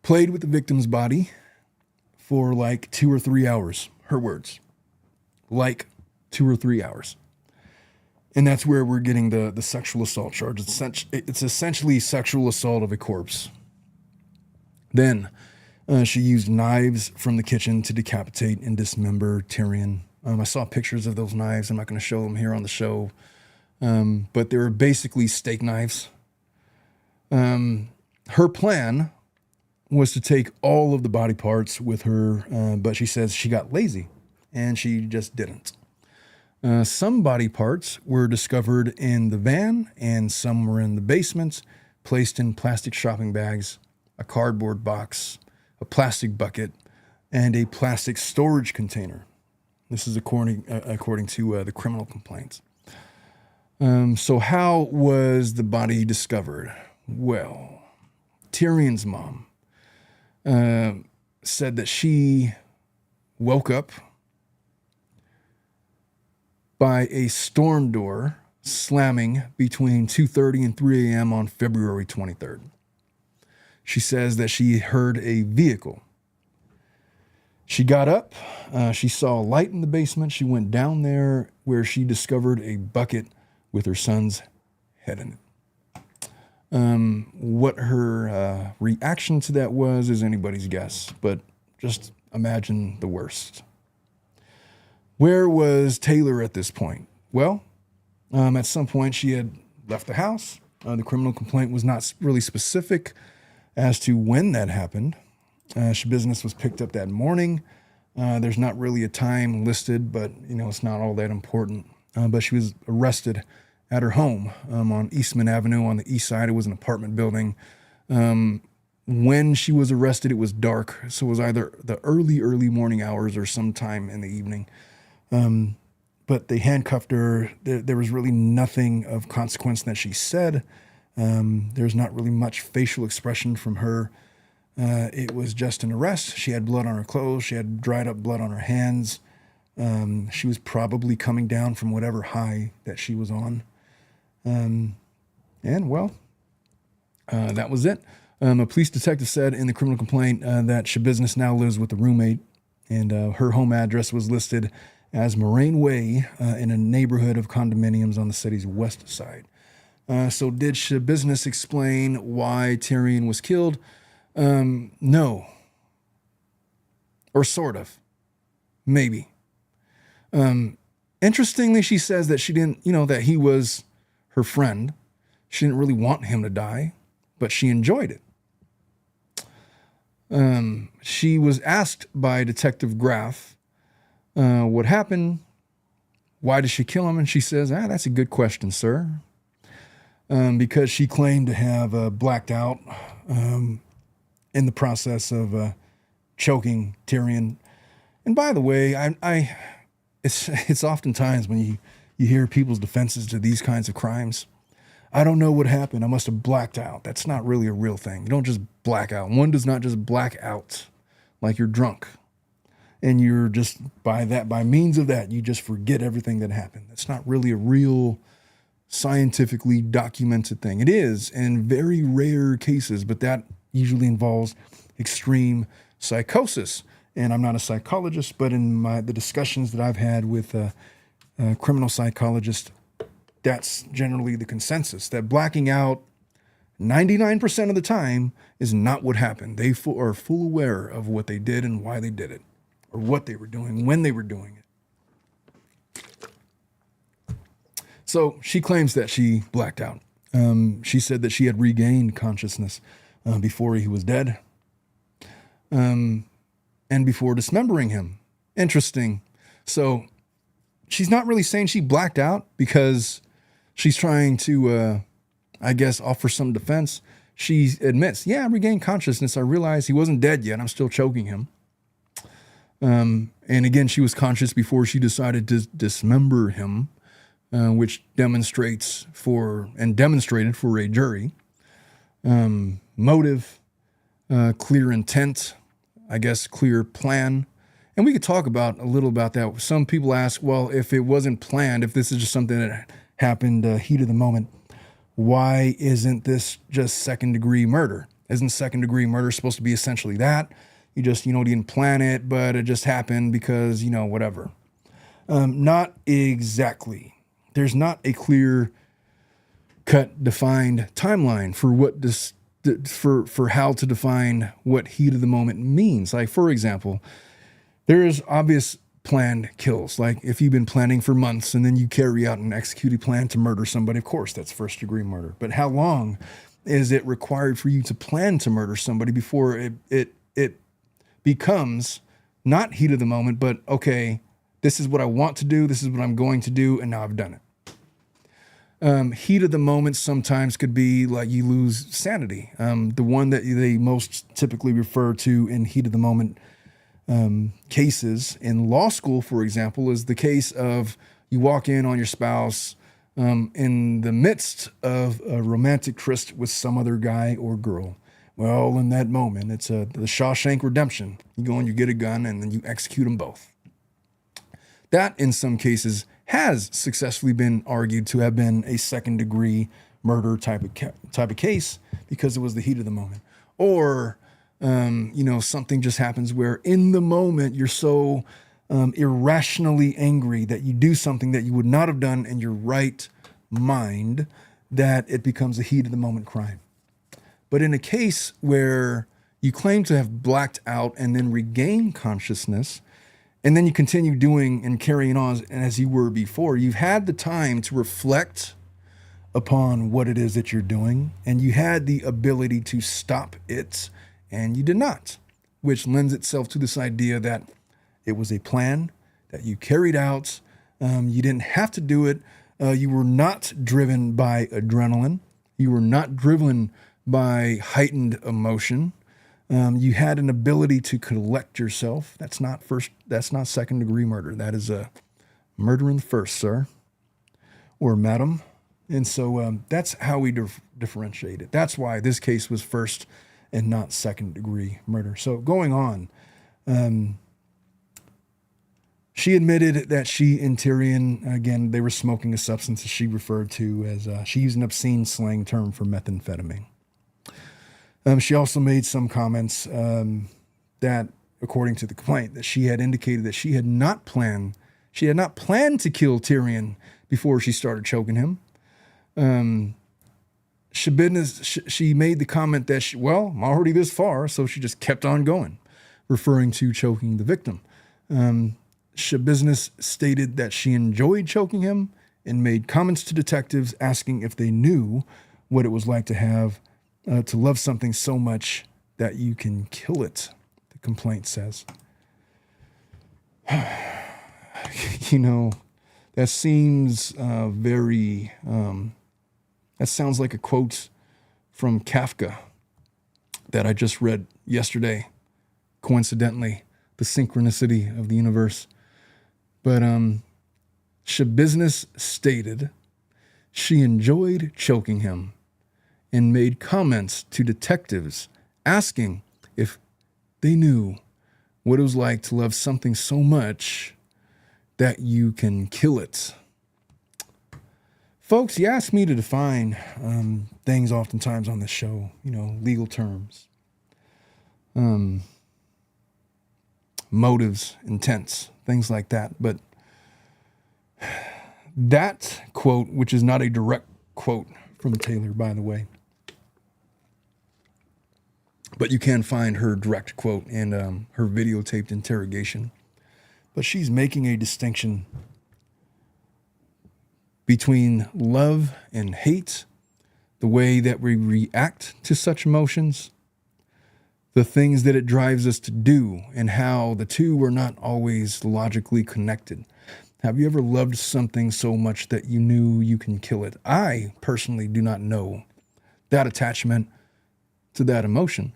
played with the victim's body for like 2 or 3 hours. Her words. Like 2 or 3 hours. And that's where we're getting the sexual assault charge. It's essentially sexual assault of a corpse. Then she used knives from the kitchen to decapitate and dismember Thyrion. I saw pictures of those knives. I'm not going to show them here on the show. But they were basically steak knives. Her plan was to take all of the body parts with her, but she says she got lazy and she just didn't. Some body parts were discovered in the van and some were in the basement, placed in plastic shopping bags, a cardboard box, a plastic bucket, and a plastic storage container. This is according to the criminal complaints. So how was the body discovered? Well, Tyrion's mom said that she woke up by a storm door slamming between 2:30 and 3 a.m. on February 23rd. She says that she heard a vehicle. She got up. She saw a light in the basement. She went down there where she discovered a bucket with her son's head in it. What her reaction to that was is anybody's guess, but just imagine the worst. Where was Taylor at this point? Well, at some point she had left the house. The criminal complaint was not really specific as to when that happened. Schabusiness was picked up that morning. There's not really a time listed, but it's not all that important. But she was arrested at her home on Eastman Avenue on the east side. It was an apartment building. When she was arrested, it was dark, so it was either the early morning hours or sometime in the evening. But they handcuffed her. There was really nothing of consequence that she said. There's not really much facial expression from her. It was just an arrest. She had blood on her clothes. She had dried up blood on her hands. She was probably coming down from whatever high that she was on. That was it. A police detective said in the criminal complaint that Schabusiness now lives with a roommate, and her home address was listed as Moraine Way in a neighborhood of condominiums on the city's west side. So did Schabusiness explain why Thyrion was killed? No. Or sort of. Maybe. Interestingly, she says that she didn't, that he was her friend. She didn't really want him to die, but she enjoyed it. She was asked by Detective Graff what happened, why did she kill him? And she says, that's a good question, sir. Because she claimed to have blacked out in the process of choking Thyrion. And by the way, it's oftentimes when you hear people's defenses to these kinds of crimes. I don't know what happened. I must have blacked out. That's not really a real thing. You don't just black out. One does not just black out like you're drunk. And you're just, by means of that, you just forget everything that happened. That's not really a real scientifically documented thing. It is in very rare cases, but that usually involves extreme psychosis. And I'm not a psychologist, but in the discussions that I've had with criminal psychologists, that's generally the consensus, that blacking out 99% of the time is not what happened. They are full aware of what they did and why they did it, or what they were doing, when they were doing it. So she claims that she blacked out. She said that she had regained consciousness before he was dead, and before dismembering him. Interesting. So she's not really saying she blacked out because she's trying to, offer some defense. She admits, I regained consciousness. I realized he wasn't dead yet. I'm still choking him. And again, she was conscious before she decided to dismember him, which demonstrated for a jury. Motive, clear intent, clear plan. And we could talk a little about that. Some people ask, well, if it wasn't planned, if this is just something that happened heat of the moment, why isn't this just second-degree murder? Isn't second-degree murder supposed to be essentially that? You just, didn't plan it, but it just happened because, whatever. Not exactly. There's not a clear-cut, defined timeline for what this, for how to define what heat of the moment means. Like, for example, there is obvious planned kills. Like if you've been planning for months and then you carry out an executed plan to murder somebody, of course, that's first-degree murder. But how long is it required for you to plan to murder somebody before it becomes not heat of the moment, but okay, this is what I want to do, this is what I'm going to do, and now I've done it. Heat of the moment sometimes could be like you lose sanity. The one that they most typically refer to in heat of the moment cases in law school, for example, is the case of you walk in on your spouse in the midst of a romantic tryst with some other guy or girl. Well, in that moment, it's the Shawshank Redemption. You go and you get a gun and then you execute them both. That, in some cases, has successfully been argued to have been a second-degree murder type of case because it was the heat of the moment. Or something just happens where in the moment you're so irrationally angry that you do something that you would not have done in your right mind that it becomes a heat of the moment crime. But in a case where you claim to have blacked out and then regain consciousness, and then you continue doing and carrying on as you were before, you've had the time to reflect upon what it is that you're doing, and you had the ability to stop it, and you did not, which lends itself to this idea that it was a plan that you carried out. You didn't have to do it. You were not driven by adrenaline. You were not driven by heightened emotion. You had an ability to collect yourself. That's not second degree murder. That is a murder in the first, sir, or madam. And so that's how we differentiate it. That's why this case was first and not second-degree murder. So going on, she admitted that she and Thyrion, again, they were smoking a substance that she referred to as, she used an obscene slang term for methamphetamine. She also made some comments that, according to the complaint, that she had indicated that she had not planned to kill Thyrion before she started choking him. Schabusiness, she made the comment that, I'm already this far, so she just kept on going, referring to choking the victim. Schabusiness stated that she enjoyed choking him and made comments to detectives asking if they knew what it was like to have to love something so much that you can kill it, the complaint says. That seems that sounds like a quote from Kafka that I just read yesterday, coincidentally, the synchronicity of the universe. But Schabusiness stated she enjoyed choking him and made comments to detectives asking if they knew what it was like to love something so much that you can kill it. Folks, you ask me to define things oftentimes on this show, legal terms, motives, intents, things like that. But that quote, which is not a direct quote from Taylor, by the way, but you can find her direct quote in her videotaped interrogation. But she's making a distinction between love and hate, the way that we react to such emotions, the things that it drives us to do, and how the two are not always logically connected. Have you ever loved something so much that you knew you can kill it? I personally do not know that attachment to that emotion,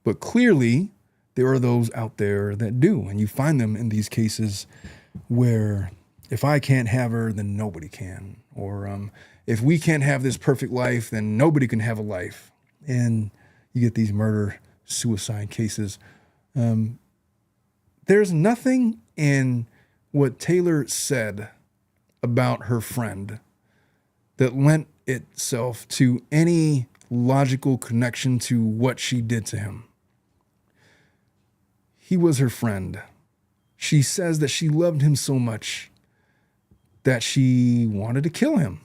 but clearly there are those out there that do, and you find them in these cases where if I can't have her, then nobody can. Or if we can't have this perfect life, then nobody can have a life. And you get these murder-suicide cases. There's nothing in what Taylor said about her friend that lent itself to any logical connection to what she did to him. He was her friend. She says that she loved him so much that she wanted to kill him.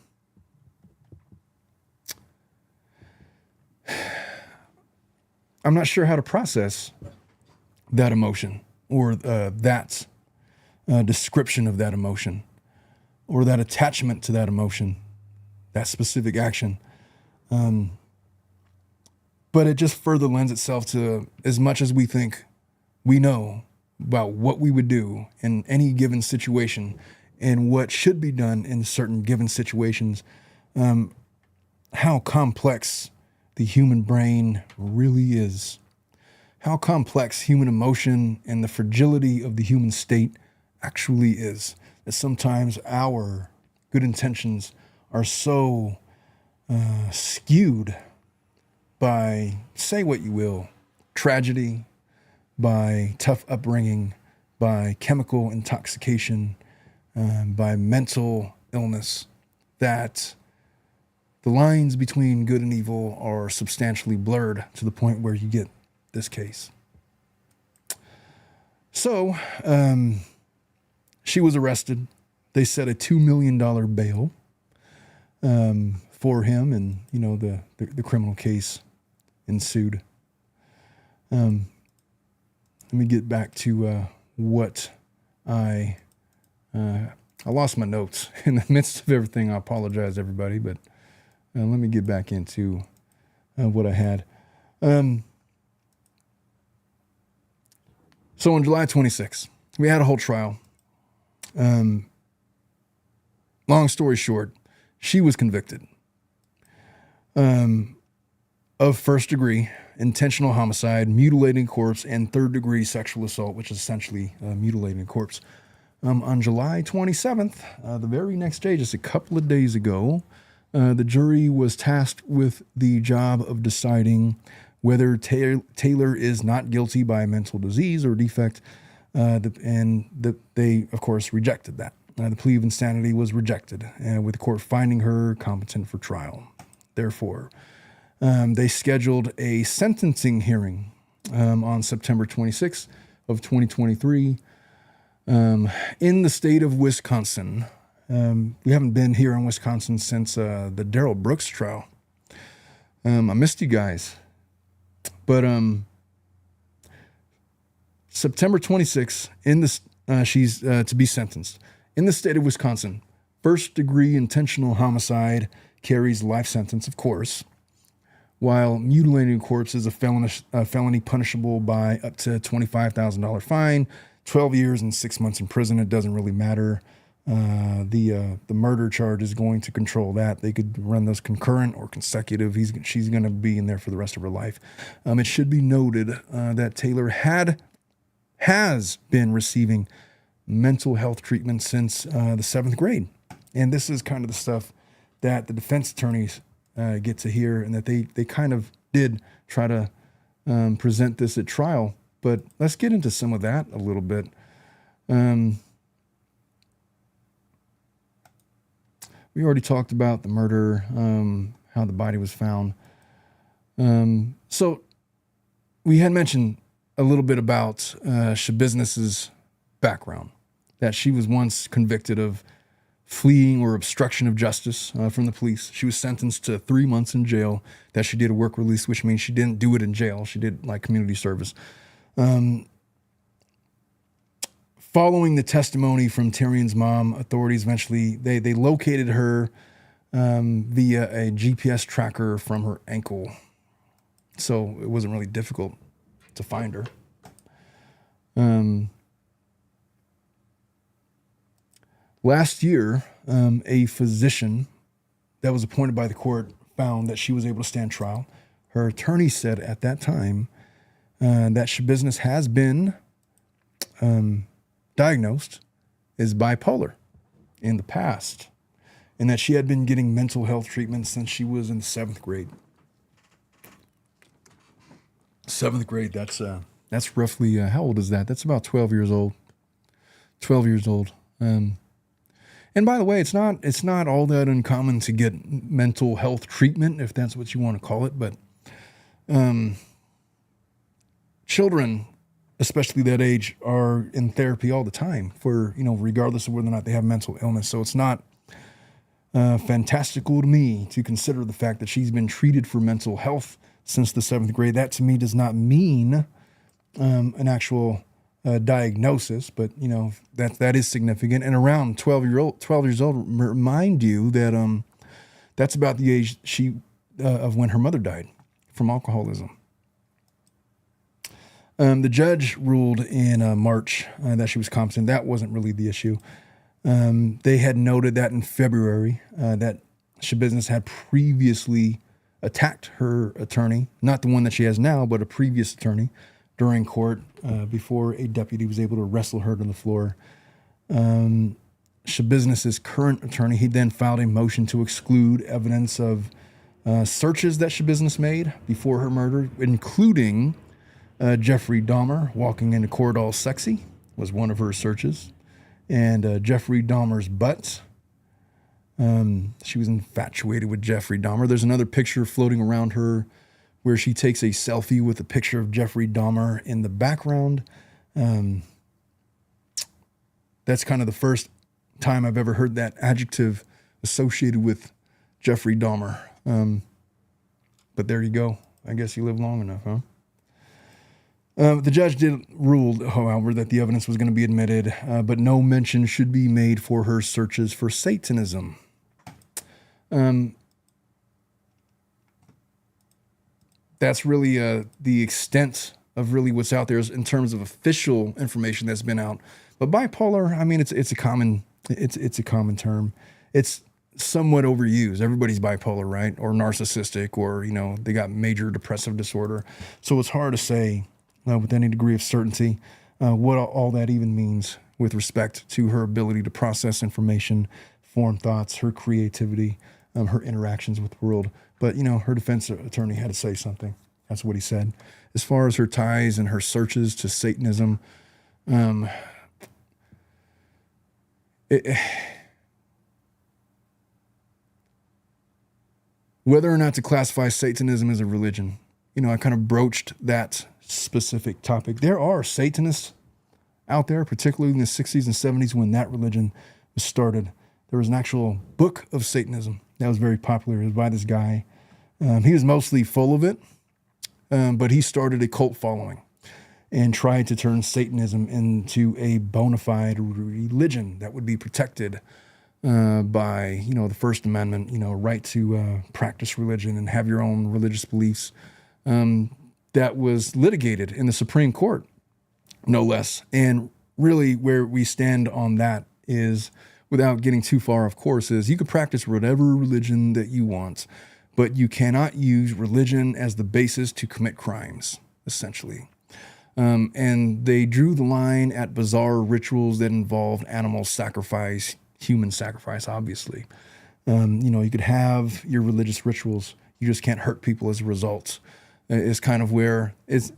I'm not sure how to process that emotion or that description of that emotion or that attachment to that emotion, that specific action. But it just further lends itself to, as much as we think we know about what we would do in any given situation and what should be done in certain given situations, how complex the human brain really is, how complex human emotion and the fragility of the human state actually is, that sometimes our good intentions are so skewed by, say what you will, tragedy, by tough upbringing, by chemical intoxication, by mental illness, that the lines between good and evil are substantially blurred to the point where you get this case. So she was arrested. They set a $2 million bail for him, and the criminal case ensued. Let me get back to what I lost my notes in the midst of everything. I apologize, everybody, but let me get back into what I had. So on July 26th, we had a whole trial. Long story short, she was convicted of first-degree intentional homicide, mutilating corpse, and third-degree sexual assault, which is essentially mutilating a corpse. On July 27th, the very next day, just a couple of days ago, the jury was tasked with the job of deciding whether Taylor is not guilty by mental disease or defect, they, of course, rejected that. The plea of insanity was rejected, with the court finding her competent for trial. Therefore, they scheduled a sentencing hearing on September 26th of 2023 in the state of Wisconsin. We haven't been here in Wisconsin since the Darrell Brooks trial. I missed you guys. But September 26th, she's to be sentenced. In the state of Wisconsin, first-degree intentional homicide carries life sentence, of course, while mutilating a corpse is a felony punishable by up to $25,000 fine, 12 years and 6 months in prison. It doesn't really matter. The murder charge is going to control that. They could run those concurrent or consecutive. She's going to be in there for the rest of her life. It should be noted that Taylor has been receiving mental health treatment since the 7th grade. And this is kind of the stuff that the defense attorneys get to hear, and that they kind of did try to present this at trial. But let's get into some of that a little bit. We already talked about the murder, how the body was found. So we had mentioned a little bit about Schabusiness's background, that she was once convicted of fleeing or obstruction of justice from the police. She was sentenced to 3 months in jail, that she did a work release, which means she didn't do it in jail. She did like community service. Following the testimony from Thyrion's mom, authorities eventually, they located her via a GPS tracker from her ankle. So it wasn't really difficult to find her. Last year, a physician that was appointed by the court found that she was able to stand trial. Her attorney said at that time that Schabusiness has been diagnosed as bipolar in the past, and that she had been getting mental health treatment since she was in the 7th grade. 7th grade, that's roughly, how old is that? That's about 12 years old. 12 years old. And by the way, it's not all that uncommon to get mental health treatment, if that's what you want to call it, but children, especially that age, are in therapy all the time for, regardless of whether or not they have mental illness. So it's not fantastical to me to consider the fact that she's been treated for mental health since the 7th grade. That to me does not mean an actual diagnosis, but that is significant. And around 12 years old, remind you that that's about the age of when her mother died from alcoholism. The judge ruled in March that she was competent. That wasn't really the issue. They had noted that in February that Schabusiness had previously attacked her attorney, not the one that she has now, but a previous attorney, during court before a deputy was able to wrestle her to the floor. Schabusiness's current attorney, he then filed a motion to exclude evidence of searches that Schabusiness made before her murder, including Jeffrey Dahmer walking into court all sexy was one of her searches, and Jeffrey Dahmer's butt. She was infatuated with Jeffrey Dahmer. There's another picture floating around her where she takes a selfie with a picture of Jeffrey Dahmer in the background. That's kind of the first time I've ever heard that adjective associated with Jeffrey Dahmer. But there you go. I guess you live long enough, huh? The judge did rule, however, that the evidence was going to be admitted, but no mention should be made for her searches for Satanism. That's really the extent of really what's out there in terms of official information that's been out. But bipolar, I mean, it's a common term. It's somewhat overused. Everybody's bipolar, right? Or narcissistic, or they got major depressive disorder. So it's hard to say with any degree of certainty what all that even means with respect to her ability to process information, form thoughts, her creativity, her interactions with the world. But her defense attorney had to say something. That's what he said. As far as her ties and her searches to Satanism, whether or not to classify Satanism as a religion, I kind of broached that specific topic. There are Satanists out there, particularly in the 60s and 70s when that religion was started. There was an actual book of Satanism that was very popular. It was by this guy. He was mostly full of it, but he started a cult following and tried to turn Satanism into a bona fide religion that would be protected by, the First Amendment, right to practice religion and have your own religious beliefs. That was litigated in the Supreme Court, no less. And really where we stand on that is, without getting too far off course, is you can practice whatever religion that you want, but you cannot use religion as the basis to commit crimes, essentially. And they drew the line at bizarre rituals that involved animal sacrifice, human sacrifice, obviously. You could have your religious rituals. You just can't hurt people as a result. Is kind of where it's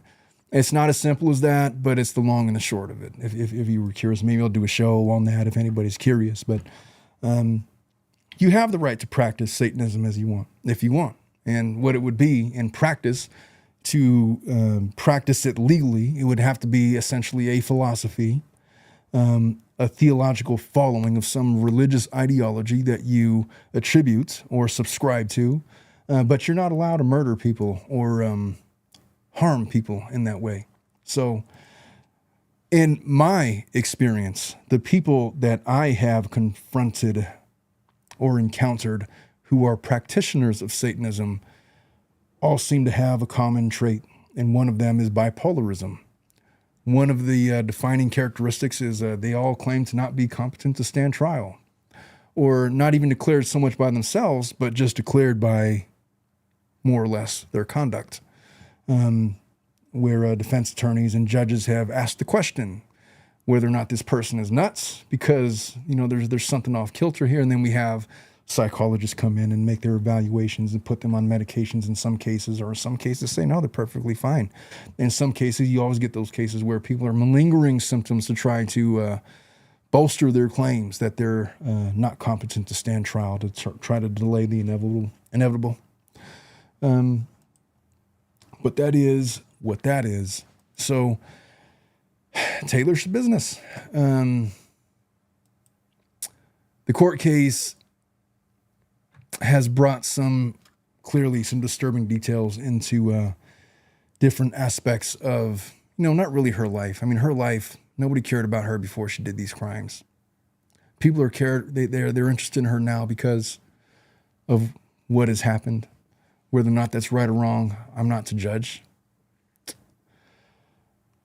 not as simple as that, but it's the long and the short of it. If you were curious, maybe I'll do a show on that if anybody's curious. But you have the right to practice Satanism as you want, if you want. And what it would be in practice, to practice it legally, it would have to be essentially a philosophy, a theological following of some religious ideology that you attribute or subscribe to. But you're not allowed to murder people or harm people in that way. So in my experience, the people that I have confronted or encountered who are practitioners of Satanism all seem to have a common trait, and one of them is bipolarism. One of the defining characteristics is they all claim to not be competent to stand trial, or not even declared so much by themselves, but just declared by more or less their conduct, where defense attorneys and judges have asked the question whether or not this person is nuts because, there's something off kilter here. And then we have psychologists come in and make their evaluations and put them on medications in some cases, or in some cases say, no, they're perfectly fine. In some cases, you always get those cases where people are malingering symptoms to try to bolster their claims that they're not competent to stand trial, to try to delay the inevitable. But that is what that is. So Taylor Schabusiness, the court case has brought clearly some disturbing details into different aspects of, not really her life. I mean, her life, nobody cared about her before she did these crimes. People are they're interested in her now because of what has happened. Whether or not that's right or wrong, I'm not to judge.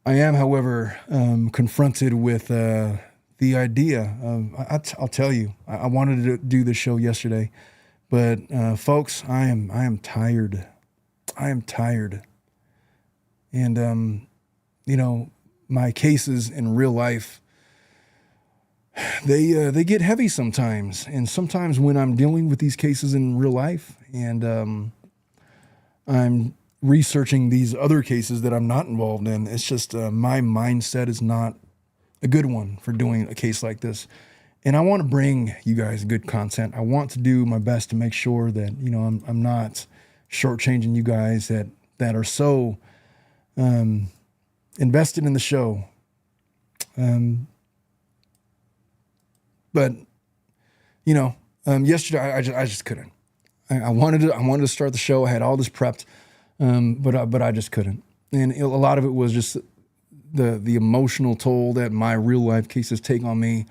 I am, however, confronted with the idea of, I'll tell you, I wanted to do this show yesterday, but folks, I am tired. I am tired. And, my cases in real life, they get heavy sometimes. And sometimes when I'm dealing with these cases in real life and I'm researching these other cases that I'm not involved in, it's just my mindset is not a good one for doing a case like this. And I want to bring you guys good content. I want to do my best to make sure that, I'm not shortchanging you guys that are so invested in the show. But yesterday I just couldn't. I wanted to start the show. I had all this prepped, but I just couldn't. And a lot of it was just the emotional toll that my real life cases take on me.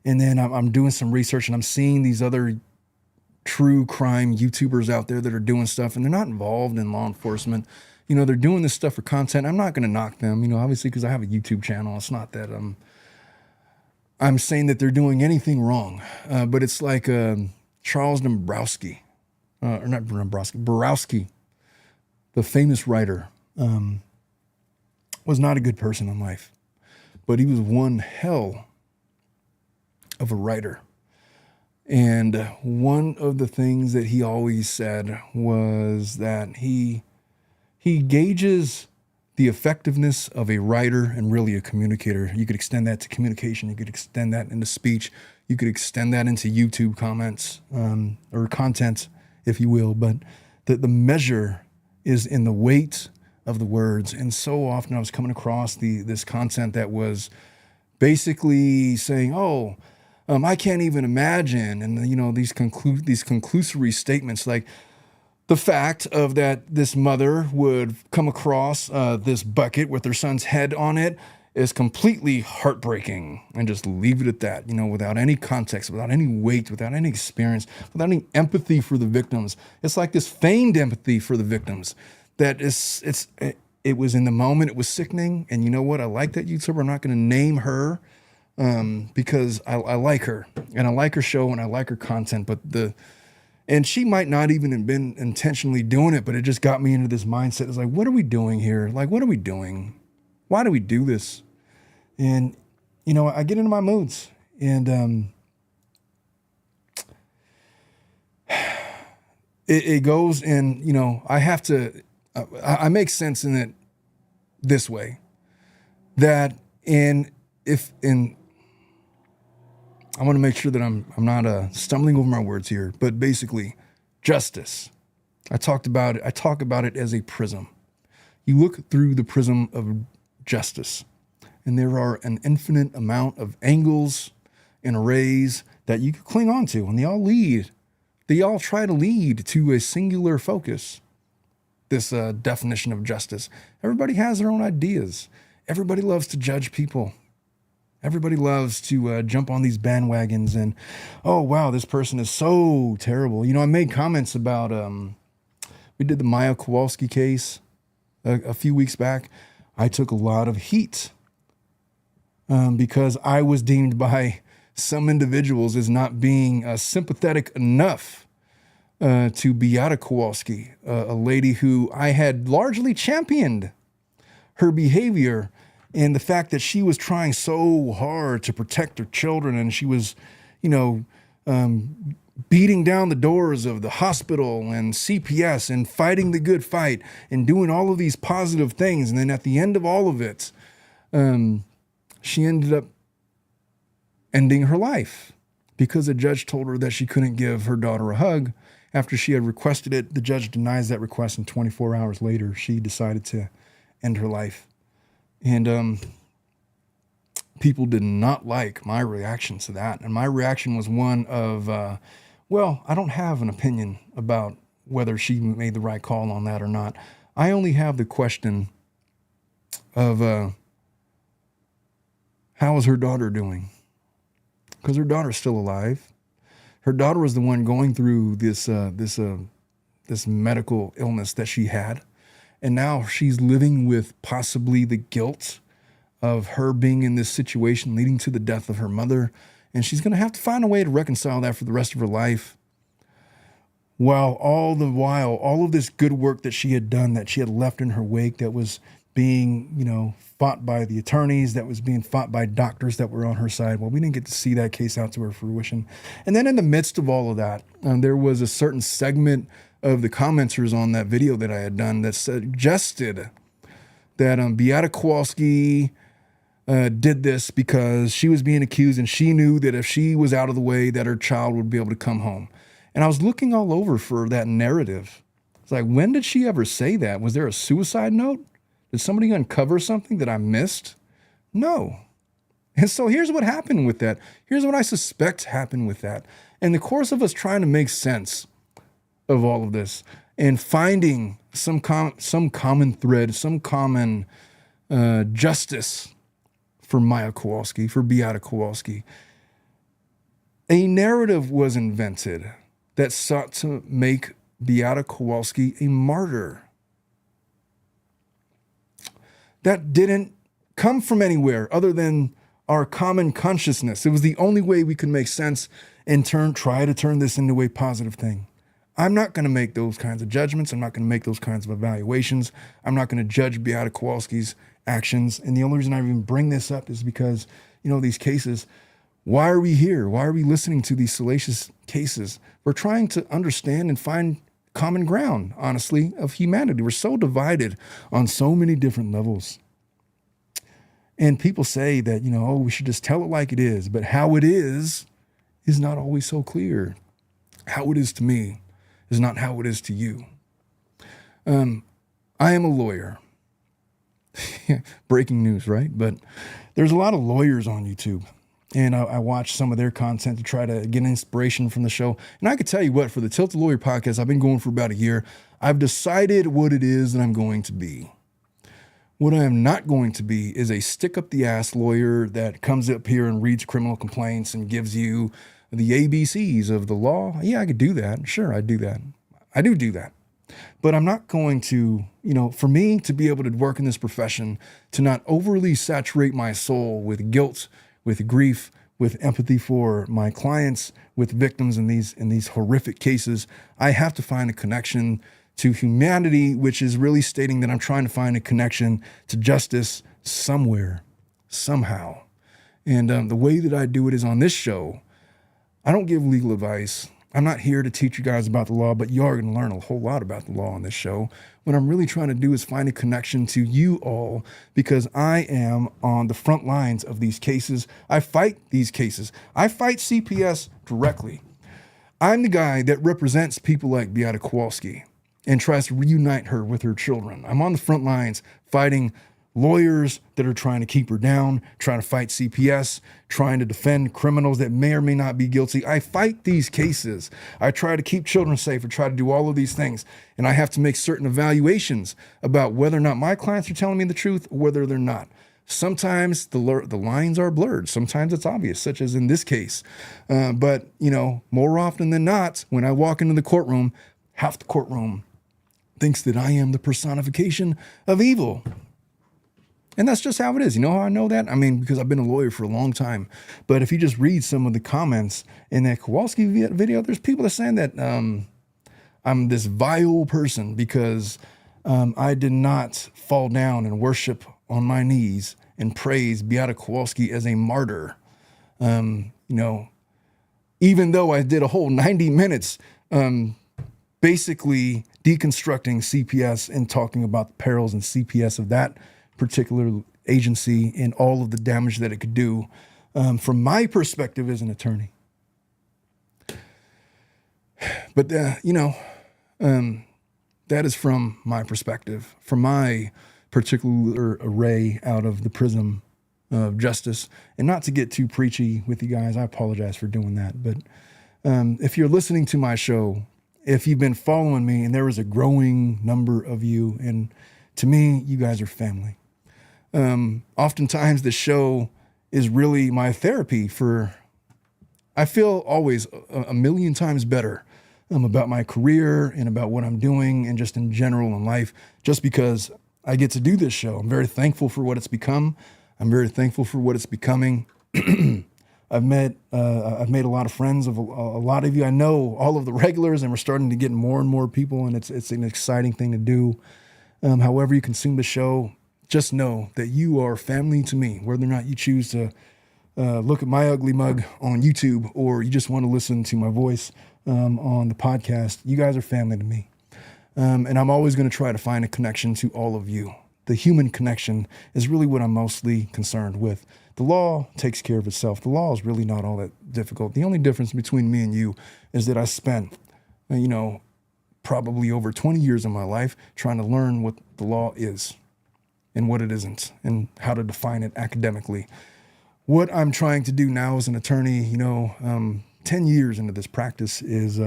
And then I'm doing some research and I'm seeing these other true crime YouTubers out there that are doing stuff and they're not involved in law enforcement. They're doing this stuff for content. I'm not going to knock them, obviously, because I have a YouTube channel. It's not that I'm saying that they're doing anything wrong. But it's like Charles Borowski, the famous writer, was not a good person in life, but he was one hell of a writer. And one of the things that he always said was that he he gauges the effectiveness of a writer and really a communicator. You could extend that to communication. You could extend that into speech. You could extend that into YouTube comments or content, if you will. But the measure is in the weight of the words. And so often I was coming across this content that was basically saying, I can't even imagine. And, these conclusory statements like the fact of that this mother would come across this bucket with her son's head on it is completely heartbreaking, and just leave it at that, without any context, without any weight, without any experience, without any empathy for the victims. It's like this feigned empathy for the victims that it was in the moment, it was sickening. And you know what? I like that YouTuber. I'm not going to name her because I like her and I like her show and I like her content, and she might not even have been intentionally doing it, but it just got me into this mindset. It's like, what are we doing here? Like, what are we doing? Why do we do this? And, I get into my moods, and it goes in, I have to, I make sense in it this way, that I want to make sure that I'm not stumbling over my words here, but basically justice. I talk about it as a prism. You look through the prism of justice, and there are an infinite amount of angles and arrays that you could cling on to, and they all try to lead to a singular focus. This definition of justice. Everybody has their own ideas. Everybody loves to judge people. Everybody loves to jump on these bandwagons and, oh, wow, this person is so terrible. I made comments about, we did the Maya Kowalski case a few weeks back. I took a lot of heat because I was deemed by some individuals as not being sympathetic enough to Beata Kowalski, a lady who I had largely championed her behavior and the fact that she was trying so hard to protect her children, and she was, beating down the doors of the hospital and CPS and fighting the good fight and doing all of these positive things. And then at the end of all of it, she ended up ending her life because a judge told her that she couldn't give her daughter a hug after she had requested it. The judge denies that request, and 24 hours later, she decided to end her life. And people did not like my reaction to that. And my reaction was one of, I don't have an opinion about whether she made the right call on that or not. I only have the question of how is her daughter doing? Because her daughter's still alive. Her daughter was the one going through this medical illness that she had. And now she's living with possibly the guilt of her being in this situation leading to the death of her mother. And she's going to have to find a way to reconcile that for the rest of her life. While all of this good work that she had done, that she had left in her wake, that was being, fought by the attorneys, that was being fought by doctors that were on her side. Well, we didn't get to see that case out to her fruition. And then in the midst of all of that, there was a certain segment of the commenters on that video that I had done that suggested that Beata Kowalski did this because she was being accused and she knew that if she was out of the way that her child would be able to come home. And I was looking all over for that narrative. It's like, when did she ever say that? Was there a suicide note? Did somebody uncover something that I missed? No. And so here's what happened with that. Here's what I suspect happened with that. In the course of us trying to make sense of all of this and finding some common thread, some common justice for Maya Kowalski, for Beata Kowalski, a narrative was invented that sought to make Beata Kowalski a martyr. That didn't come from anywhere other than our common consciousness. It was the only way we could make sense and try to turn this into a positive thing. I'm not going to make those kinds of judgments. I'm not going to make those kinds of evaluations. I'm not going to judge Beata Kowalski's actions. And the only reason I even bring this up is because, these cases, why are we here? Why are we listening to these salacious cases? We're trying to understand and find common ground, honestly, of humanity. We're so divided on so many different levels. And people say that, oh, we should just tell it like it is. But how it is not always so clear. How it is to me is not how it is to you. I am a lawyer. Breaking news, right? But there's a lot of lawyers on YouTube. And I watch some of their content to try to get inspiration from the show. And I could tell you what, for the Tilted Lawyer podcast, I've been going for about a year. I've decided what it is that I'm going to be. What I am not going to be is a stick-up-the-ass lawyer that comes up here and reads criminal complaints and gives you the ABCs of the law. Yeah, I could do that. Sure, I do that. I do that. But I'm not going to, for me to be able to work in this profession, to not overly saturate my soul with guilt, with grief, with empathy for my clients, with victims in these horrific cases, I have to find a connection to humanity, which is really stating that I'm trying to find a connection to justice somewhere, somehow. And the way that I do it is on this show. I don't give legal advice. I'm not here to teach you guys about the law, but you are going to learn a whole lot about the law on this show. What I'm really trying to do is find a connection to you all, because I am on the front lines of these cases. I fight these cases. I fight CPS directly. I'm the guy that represents people like Beata Kowalski and tries to reunite her with her children. I'm on the front lines fighting lawyers that are trying to keep her down, trying to fight CPS, trying to defend criminals that may or may not be guilty. I fight these cases. I try to keep children safe. I try to do all of these things. And I have to make certain evaluations about whether or not my clients are telling me the truth or whether they're not. Sometimes the lines are blurred. Sometimes it's obvious, such as in this case. But more often than not, when I walk into the courtroom, half the courtroom thinks that I am the personification of evil. And that's just how it is. You know how I know that? I mean, because I've been a lawyer for a long time. But if you just read some of the comments in that Kowalski video, there's people that are saying that I'm this vile person because I did not fall down and worship on my knees and praise Beata Kowalski as a martyr. Even though I did a whole 90 minutes basically deconstructing CPS and talking about the perils and CPS of that particular agency and all of the damage that it could do from my perspective as an attorney. But, that is from my perspective, from my particular array out of the prism of justice. And not to get too preachy with you guys, I apologize for doing that. But if you're listening to my show, if you've been following me, and there is a growing number of you, and to me, you guys are family. Oftentimes the show is really my therapy I feel always a million times better about my career and about what I'm doing and just in general in life, just because I get to do this show. I'm very thankful for what it's become. I'm very thankful for what it's becoming. I've made a lot of friends of a lot of you. I know all of the regulars, and we're starting to get more and more people, and it's an exciting thing to do. However you consume the show, just know that you are family to me, whether or not you choose to look at my ugly mug on YouTube or you just want to listen to my voice on the podcast. You guys are family to me. And I'm always going to try to find a connection to all of you. The human connection is really what I'm mostly concerned with. The law takes care of itself. The law is really not all that difficult. The only difference between me and you is that I spent, probably over 20 years of my life trying to learn what the law is and what it isn't and how to define it academically. What I'm trying to do now as an attorney, 10 years into this practice, is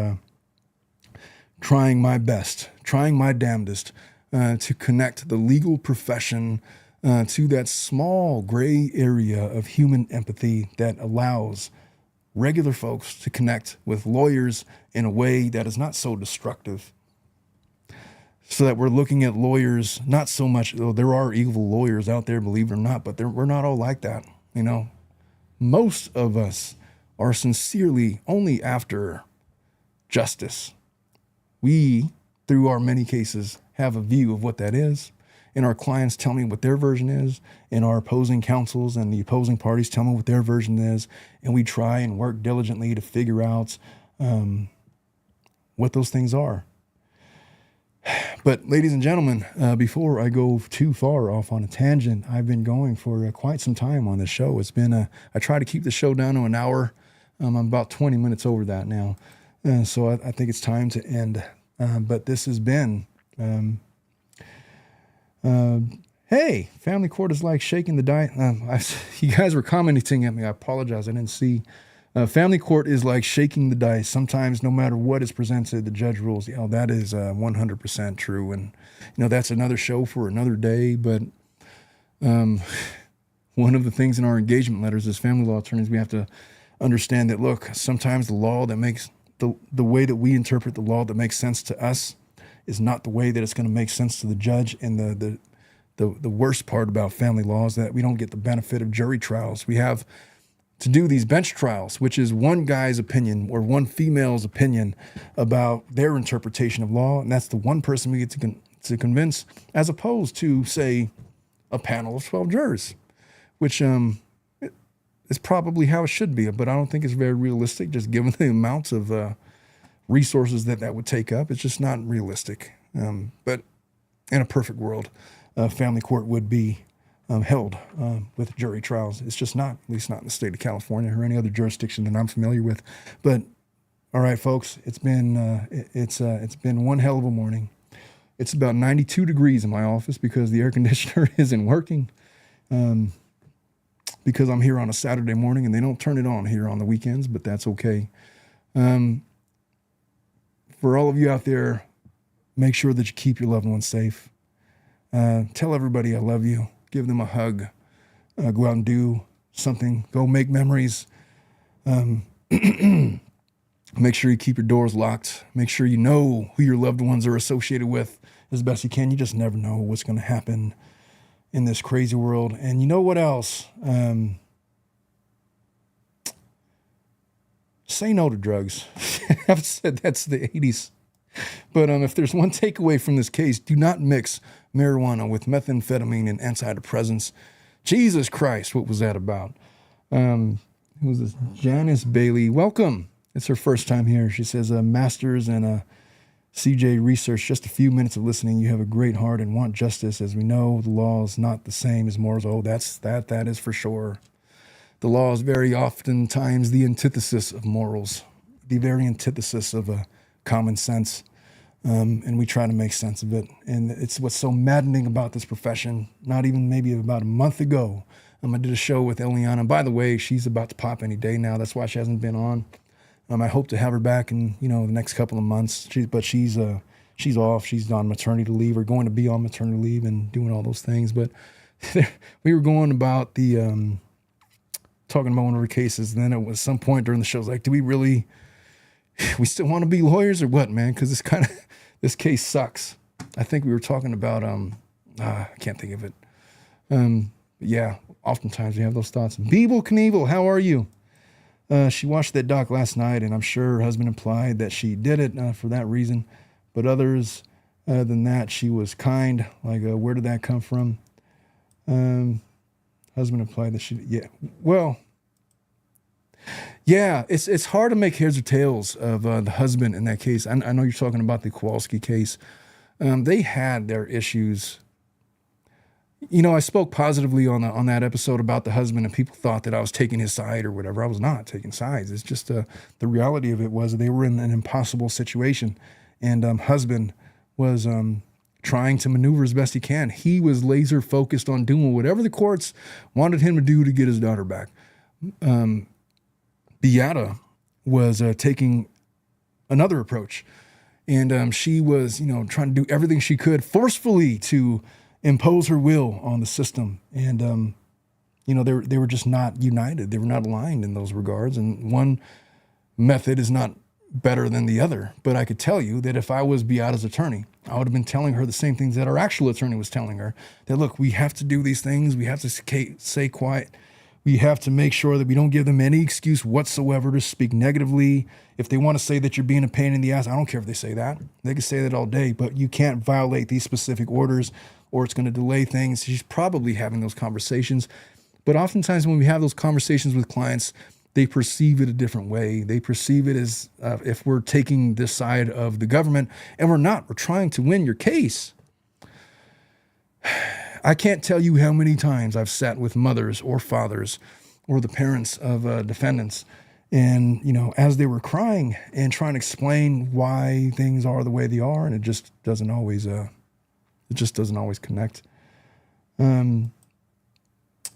trying my best, trying my damnedest to connect the legal profession to that small gray area of human empathy that allows regular folks to connect with lawyers in a way that is not so destructive. So that we're looking at lawyers, not so much, though there are evil lawyers out there, believe it or not, but we're not all like that. Most of us are sincerely only after justice. We, through our many cases, have a view of what that is, and our clients tell me what their version is, and our opposing counsels and the opposing parties tell me what their version is, and we try and work diligently to figure out what those things are. But ladies and gentlemen, before I go too far off on a tangent, I've been going for quite some time on the show. It's been, I try to keep the show down to an hour. I'm about 20 minutes over that now. So I think it's time to end. But this has been, hey, family court is like shaking the dice. You guys were commenting at me. I apologize. I didn't see. Family court is like shaking the dice. Sometimes, no matter what is presented, the judge rules. That is 100% true. And, that's another show for another day. But one of the things in our engagement letters as family law attorneys, we have to understand that, look, sometimes the law that makes the way that we interpret the law that makes sense to us is not the way that it's going to make sense to the judge. And the worst part about family law is that we don't get the benefit of jury trials. We have to do these bench trials, which is one guy's opinion or one female's opinion about their interpretation of law. And that's the one person we get to convince, as opposed to, say, a panel of 12 jurors, which is probably how it should be. But I don't think it's very realistic, just given the amounts of resources that would take up. It's just not realistic. But in a perfect world, family court would be held with jury trials. It's just not, at least not in the state of California or any other jurisdiction that I'm familiar with. But all right, folks, it's been one hell of a morning. It's about 92 degrees in my office because the air conditioner isn't working. Because I'm here on a Saturday morning and they don't turn it on here on the weekends, but that's okay. For all of you out there, make sure that you keep your loved ones safe. Tell everybody I love you. Give them a hug. Go out and do something. Go make memories. Make sure you keep your doors locked. Make sure you know who your loved ones are associated with as best you can. You just never know what's going to happen in this crazy world. And you know what else? Say no to drugs. I've said that's the 80s. But if there's one takeaway from this case, do not mix marijuana with methamphetamine and antidepressants. Jesus Christ, what was that about? Who was this? Janice Bailey. Welcome. It's her first time here. She says, master's and a CJ research, just a few minutes of listening. You have a great heart and want justice. As we know, the law is not the same as morals. Oh, that is for sure. The law is very oftentimes the antithesis of morals, the very antithesis of common sense. And we try to make sense of it. And it's what's so maddening about this profession. Not even maybe about a month ago, I did a show with Eliana. By the way, she's about to pop any day now. That's why she hasn't been on. I hope to have her back in, the next couple of months. But she's off. She's on maternity leave or going to be on maternity leave and doing all those things. But we were going about talking about one of her cases. And then it was some point during the show, I was like, do we still want to be lawyers or what, man? Because this case sucks. I think we were talking about, I can't think of it. Yeah, oftentimes we have those thoughts. Beeble Knievel, how are you? She watched that doc last night, and I'm sure her husband implied that she did it for that reason. But others than that, she was kind. Like, where did that come from? Husband implied that she, yeah. Well, yeah, it's hard to make heads or tails of the husband in that case. I know you're talking about the Kowalski case. They had their issues. I spoke positively on that episode about the husband, and people thought that I was taking his side or whatever. I was not taking sides. It's just the reality of it was they were in an impossible situation, and husband was trying to maneuver as best he can. He was laser focused on doing whatever the courts wanted him to do to get his daughter back. Beata was taking another approach, and she was, trying to do everything she could forcefully to impose her will on the system. And, they were just not united. They were not aligned in those regards. And one method is not better than the other. But I could tell you that if I was Beata's attorney, I would have been telling her the same things that our actual attorney was telling her. That, look, we have to do these things. We have to stay quiet. We have to make sure that we don't give them any excuse whatsoever to speak negatively. If they want to say that you're being a pain in the ass, I don't care if they say that. They can say that all day, but you can't violate these specific orders or it's going to delay things. She's probably having those conversations. But oftentimes when we have those conversations with clients, they perceive it a different way. They perceive it as if we're taking this side of the government, and we're not. We're trying to win your case. I can't tell you how many times I've sat with mothers or fathers or the parents of defendants, and, you know, as they were crying and trying to explain why things are the way they are, and it just doesn't always connect.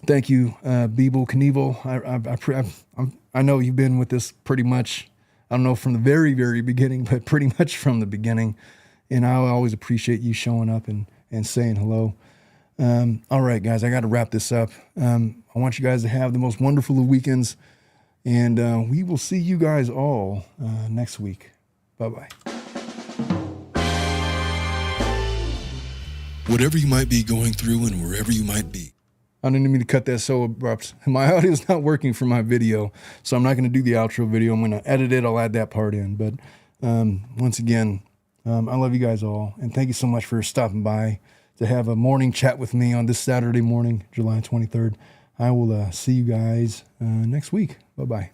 Thank you, Beeble Knievel. I know you've been with this pretty much, I don't know, from the very, very beginning, but pretty much from the beginning. And I always appreciate you showing up and saying hello. All right, guys, I got to wrap this up. I want you guys to have the most wonderful of weekends. And we will see you guys all next week. Bye-bye. Whatever you might be going through and wherever you might be. I didn't mean to cut that so abrupt. My audio is not working for my video, so I'm not going to do the outro video. I'm going to edit it. I'll add that part in. But once again, I love you guys all. And thank you so much for stopping by to have a morning chat with me on this Saturday morning, July 23rd. I will see you guys next week. Bye-bye.